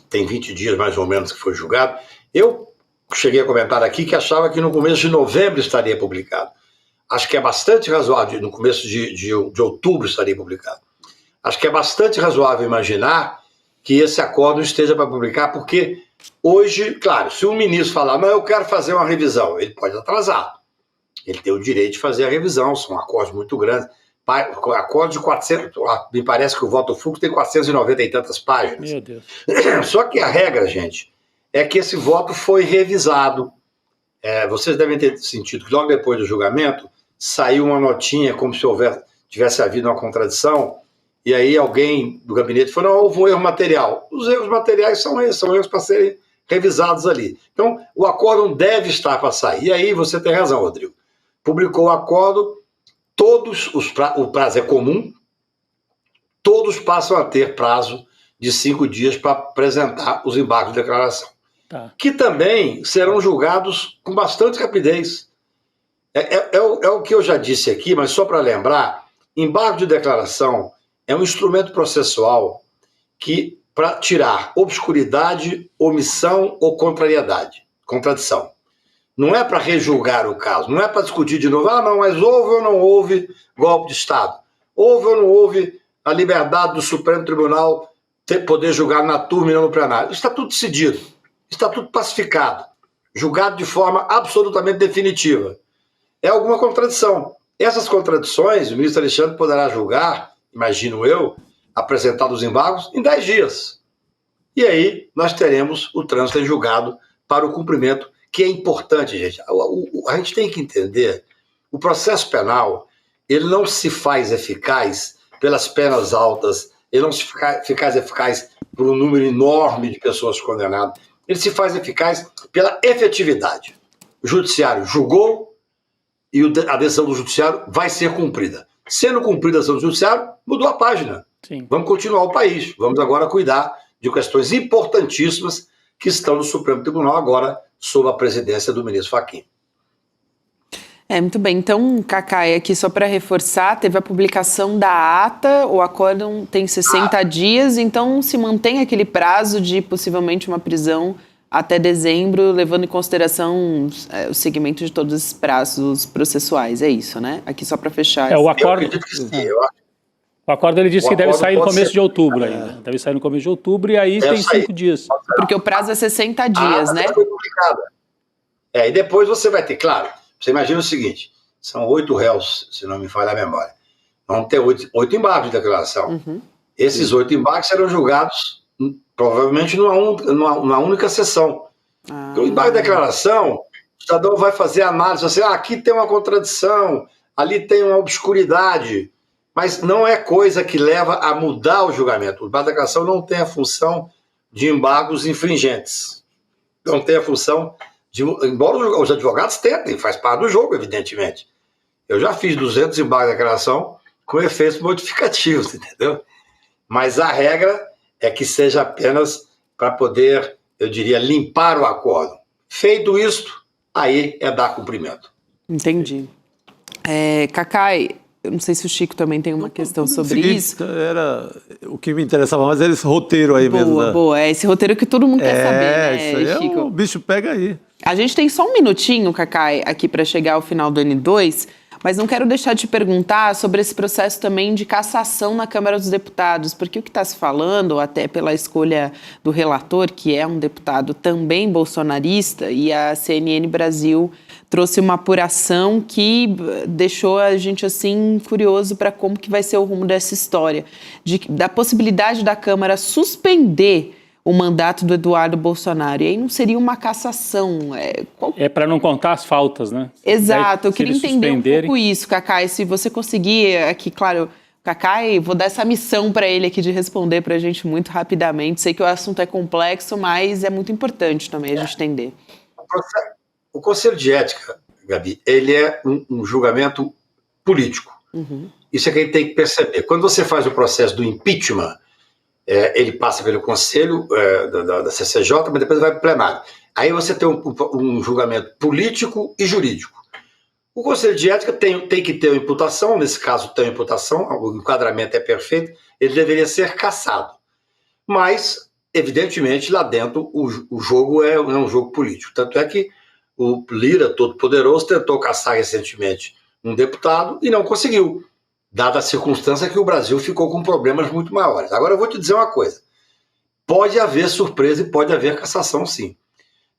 [SPEAKER 13] tem 20 dias mais ou menos que foi julgado, eu cheguei a comentar aqui que achava que no começo de novembro estaria publicado. Acho que é bastante razoável, no começo de outubro estaria publicado. Acho que é bastante razoável imaginar que esse acordo esteja para publicar, porque hoje, claro, se um ministro falar, mas eu quero fazer uma revisão, ele pode atrasar. Ele tem o direito de fazer a revisão, são acordos muito grandes. Acordo de 400, me parece que o voto Fux tem 490 e tantas páginas.
[SPEAKER 6] Meu Deus.
[SPEAKER 13] Só que a regra, gente, é que esse voto foi revisado. Vocês devem ter sentido que logo depois do julgamento saiu uma notinha como se tivesse havido uma contradição, e aí alguém do gabinete falou, não, houve um erro material. Os erros materiais são erros para serem revisados ali. Então, o acórdão deve estar para sair. E aí você tem razão, Rodrigo. Publicou o acordo, o prazo é comum, todos passam a ter prazo de 5 dias para apresentar os embargos de declaração. Tá. Que também serão julgados com bastante rapidez. É o que eu já disse aqui, mas só para lembrar, embargo de declaração é um instrumento processual que para tirar obscuridade, omissão ou contradição. Não é para rejulgar o caso, não é para discutir de novo, não, mas houve ou não houve golpe de Estado? Houve ou não houve a liberdade do Supremo Tribunal poder julgar na turma e não no plenário? Está tudo decidido, está tudo pacificado, julgado de forma absolutamente definitiva. É alguma contradição. Essas contradições, o ministro Alexandre poderá julgar, imagino eu, apresentar os embargos em 10 dias. E aí nós teremos o trânsito em julgado para o cumprimento, que é importante, gente. A gente tem que entender, o processo penal, ele não se faz eficaz pelas penas altas, ele não se faz eficaz por um número enorme de pessoas condenadas, ele se faz eficaz pela efetividade. O judiciário julgou e a decisão do judiciário vai ser cumprida. Sendo cumprida a decisão do judiciário, mudou a página. Sim. Vamos continuar o país. Vamos agora cuidar de questões importantíssimas que estão no Supremo Tribunal agora sob a presidência do ministro Fachin.
[SPEAKER 2] Muito bem. Então, Cacai, aqui só para reforçar, teve a publicação da ata, o acórdão tem 60 dias, então se mantém aquele prazo de possivelmente uma prisão até dezembro, levando em consideração o segmento de todos os prazos processuais, é isso, né? Aqui só para fechar.
[SPEAKER 6] O acordo... O acordo ele disse que deve sair no começo de outubro ainda. Deve sair no começo de outubro e aí tem 5 dias.
[SPEAKER 2] Porque o prazo é 60 dias, né?
[SPEAKER 13] Foi complicado. E depois você vai ter, claro, você imagina o seguinte, são 8 réus, se não me falha a memória. Vamos ter 8 embargos de declaração. Esses 8 embargos serão julgados provavelmente numa única sessão. O embargo de declaração, o cidadão vai fazer análise, assim, aqui tem uma contradição, ali tem uma obscuridade, mas não é coisa que leva a mudar o julgamento. O embargo de declaração não tem a função de embargos infringentes. Não tem a função de... Embora os advogados tentem, faz parte do jogo, evidentemente. Eu já fiz 200 embargos de declaração com efeitos modificativos, entendeu? Mas a regra é que seja apenas para poder, eu diria, limpar o acordo. Feito isto, aí é dar cumprimento.
[SPEAKER 2] Entendi. Cacai, eu não sei se o Chico também tem uma questão sobre isso.
[SPEAKER 3] Era o que me interessava mais, esse roteiro aí mesmo.
[SPEAKER 2] Boa, esse roteiro que todo mundo quer saber, né,
[SPEAKER 3] isso aí
[SPEAKER 2] Chico?
[SPEAKER 3] o bicho pega aí.
[SPEAKER 2] A gente tem só um minutinho, Cacai, aqui para chegar ao final do N2, mas não quero deixar de perguntar sobre esse processo também de cassação na Câmara dos Deputados, porque o que está se falando, até pela escolha do relator, que é um deputado também bolsonarista, e a CNN Brasil trouxe uma apuração que deixou a gente assim curioso para como que vai ser o rumo dessa história, da possibilidade da Câmara suspender o mandato do Eduardo Bolsonaro. E aí não seria uma cassação.
[SPEAKER 6] É para não contar as faltas, né?
[SPEAKER 2] Exato. Eu queria entender um pouco isso, Cacai. Se você conseguir aqui, claro, Cacai, vou dar essa missão para ele aqui de responder para a gente muito rapidamente. Sei que o assunto é complexo, mas é muito importante também a gente entender.
[SPEAKER 13] O Conselho de Ética, Gabi, ele é um julgamento político. Isso é que a gente tem que perceber. Quando você faz o processo do impeachment, ele passa pelo Conselho da CCJ, mas depois vai para o plenário. Aí você tem um julgamento político e jurídico. O Conselho de Ética tem que ter uma imputação, nesse caso tem uma imputação, o enquadramento é perfeito, ele deveria ser cassado. Mas, evidentemente, lá dentro o jogo é um jogo político. Tanto é que o Lira, todo-poderoso, tentou cassar recentemente um deputado e não conseguiu, dada a circunstância que o Brasil ficou com problemas muito maiores. Agora eu vou te dizer uma coisa, pode haver surpresa e pode haver cassação sim.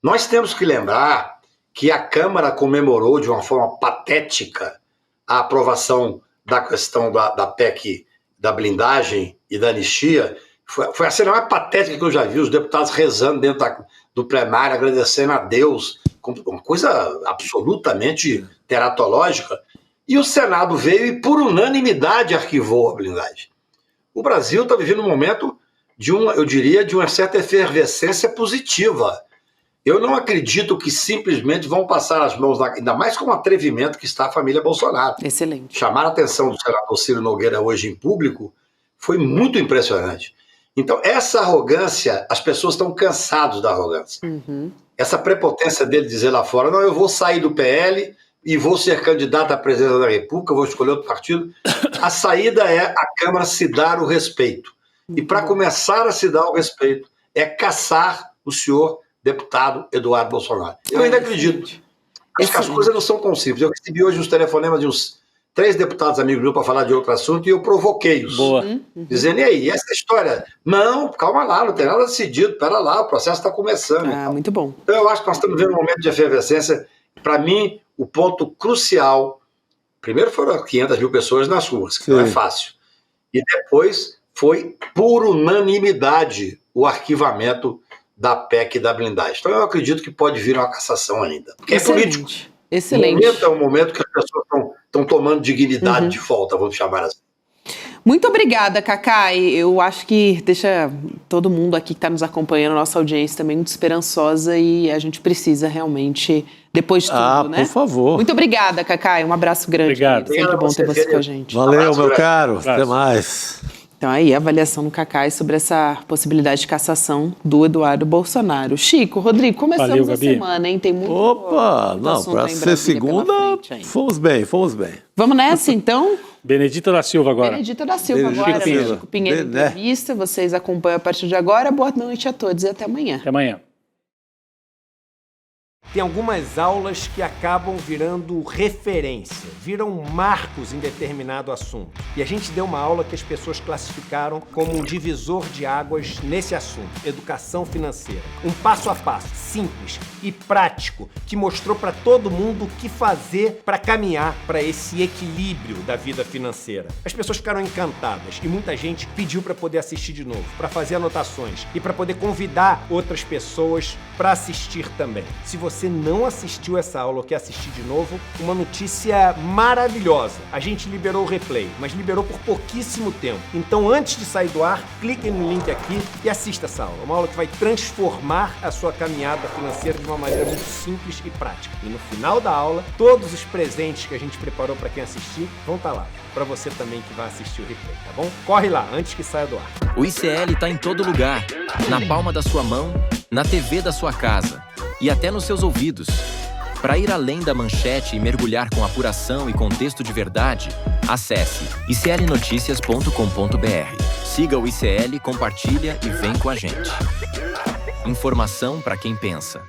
[SPEAKER 13] Nós temos que lembrar que a Câmara comemorou de uma forma patética a aprovação da questão da PEC da blindagem e da anistia. Foi a cena mais patética que eu já vi, os deputados rezando dentro do plenário, agradecendo a Deus, uma coisa absolutamente teratológica. E o Senado veio e, por unanimidade, arquivou a blindagem. O Brasil está vivendo um momento de uma certa efervescência positiva. Eu não acredito que simplesmente vão passar as mãos, ainda mais com o atrevimento que está a família Bolsonaro.
[SPEAKER 2] Excelente.
[SPEAKER 13] Chamar a atenção do senador Ciro Nogueira hoje em público foi muito impressionante. Então, essa arrogância, as pessoas estão cansadas da arrogância. Essa prepotência dele dizer lá fora, não, eu vou sair do PL e vou ser candidato à presidência da República, vou escolher outro partido. A saída é a Câmara se dar o respeito. E para começar a se dar o respeito, é cassar o senhor deputado Eduardo Bolsonaro. Eu ainda acredito. Acho que as coisas não são tão simples. Eu recebi hoje uns telefonemas de uns 3 deputados amigos meus para falar de outro assunto e eu provoquei-os. Dizendo, e aí, essa história? Não, calma lá, não tem nada decidido, pera lá, o processo está começando.
[SPEAKER 2] Muito bom.
[SPEAKER 13] Então eu acho que nós estamos vivendo um momento de efervescência. Para mim, o ponto crucial, primeiro foram 500 mil pessoas nas ruas, que não é fácil. E depois foi, por unanimidade, o arquivamento da PEC da blindagem. Então eu acredito que pode vir uma cassação ainda. Porque é político.
[SPEAKER 2] Excelente.
[SPEAKER 13] O momento é um momento que as pessoas estão tomando dignidade de volta, vamos chamar assim.
[SPEAKER 2] Muito obrigada, Cacai. Eu acho que deixa todo mundo aqui que está nos acompanhando, nossa audiência também muito esperançosa e a gente precisa realmente, depois de tudo, né?
[SPEAKER 3] Por favor.
[SPEAKER 2] Muito obrigada, Cacai. Um abraço grande.
[SPEAKER 6] Obrigado.
[SPEAKER 2] Sempre bom ter você com a gente.
[SPEAKER 3] Valeu, meu caro. Até mais.
[SPEAKER 2] Então aí, a avaliação no Cacai sobre essa possibilidade de cassação do Eduardo Bolsonaro. Chico, Rodrigo, começamos
[SPEAKER 6] Valeu,
[SPEAKER 2] a
[SPEAKER 6] Gabi.
[SPEAKER 2] semana, hein? Tem muito
[SPEAKER 3] Opa,
[SPEAKER 2] muito
[SPEAKER 3] não,
[SPEAKER 2] assunto
[SPEAKER 3] para
[SPEAKER 2] aí em
[SPEAKER 3] ser
[SPEAKER 2] Brasília pela
[SPEAKER 3] segunda,
[SPEAKER 2] frente ainda.
[SPEAKER 3] fomos bem, fomos bem.
[SPEAKER 2] Vamos nessa, então?
[SPEAKER 6] Benedita da Silva agora.
[SPEAKER 2] Benedita da Silva
[SPEAKER 3] Benedita
[SPEAKER 2] agora,
[SPEAKER 3] Silva.
[SPEAKER 2] Chico Pinheiro
[SPEAKER 3] Né?
[SPEAKER 2] entrevista. Vocês acompanham a partir de agora. Boa noite a todos e até amanhã.
[SPEAKER 6] Até amanhã.
[SPEAKER 14] Tem algumas aulas que acabam virando referência, viram marcos em determinado assunto. E a gente deu uma aula que as pessoas classificaram como um divisor de águas nesse assunto, educação financeira. Um passo a passo, simples e prático, que mostrou para todo mundo o que fazer para caminhar para esse equilíbrio da vida financeira. As pessoas ficaram encantadas e muita gente pediu para poder assistir de novo, para fazer anotações e para poder convidar outras pessoas para assistir também. Se você não assistiu essa aula ou quer assistir de novo, uma notícia maravilhosa. A gente liberou o replay, mas liberou por pouquíssimo tempo. Então, antes de sair do ar, clique no link aqui e assista essa aula. Uma aula que vai transformar a sua caminhada financeira de uma maneira muito simples e prática. E no final da aula, todos os presentes que a gente preparou para quem assistir vão estar lá. Para você também que vai assistir o replay, tá bom? Corre lá, antes que saia do ar.
[SPEAKER 15] O ICL está em todo lugar, na palma da sua mão, na TV da sua casa e até nos seus ouvidos. Para ir além da manchete e mergulhar com apuração e contexto de verdade, acesse iclnoticias.com.br. Siga o ICL, compartilha e vem com a gente. Informação para quem pensa.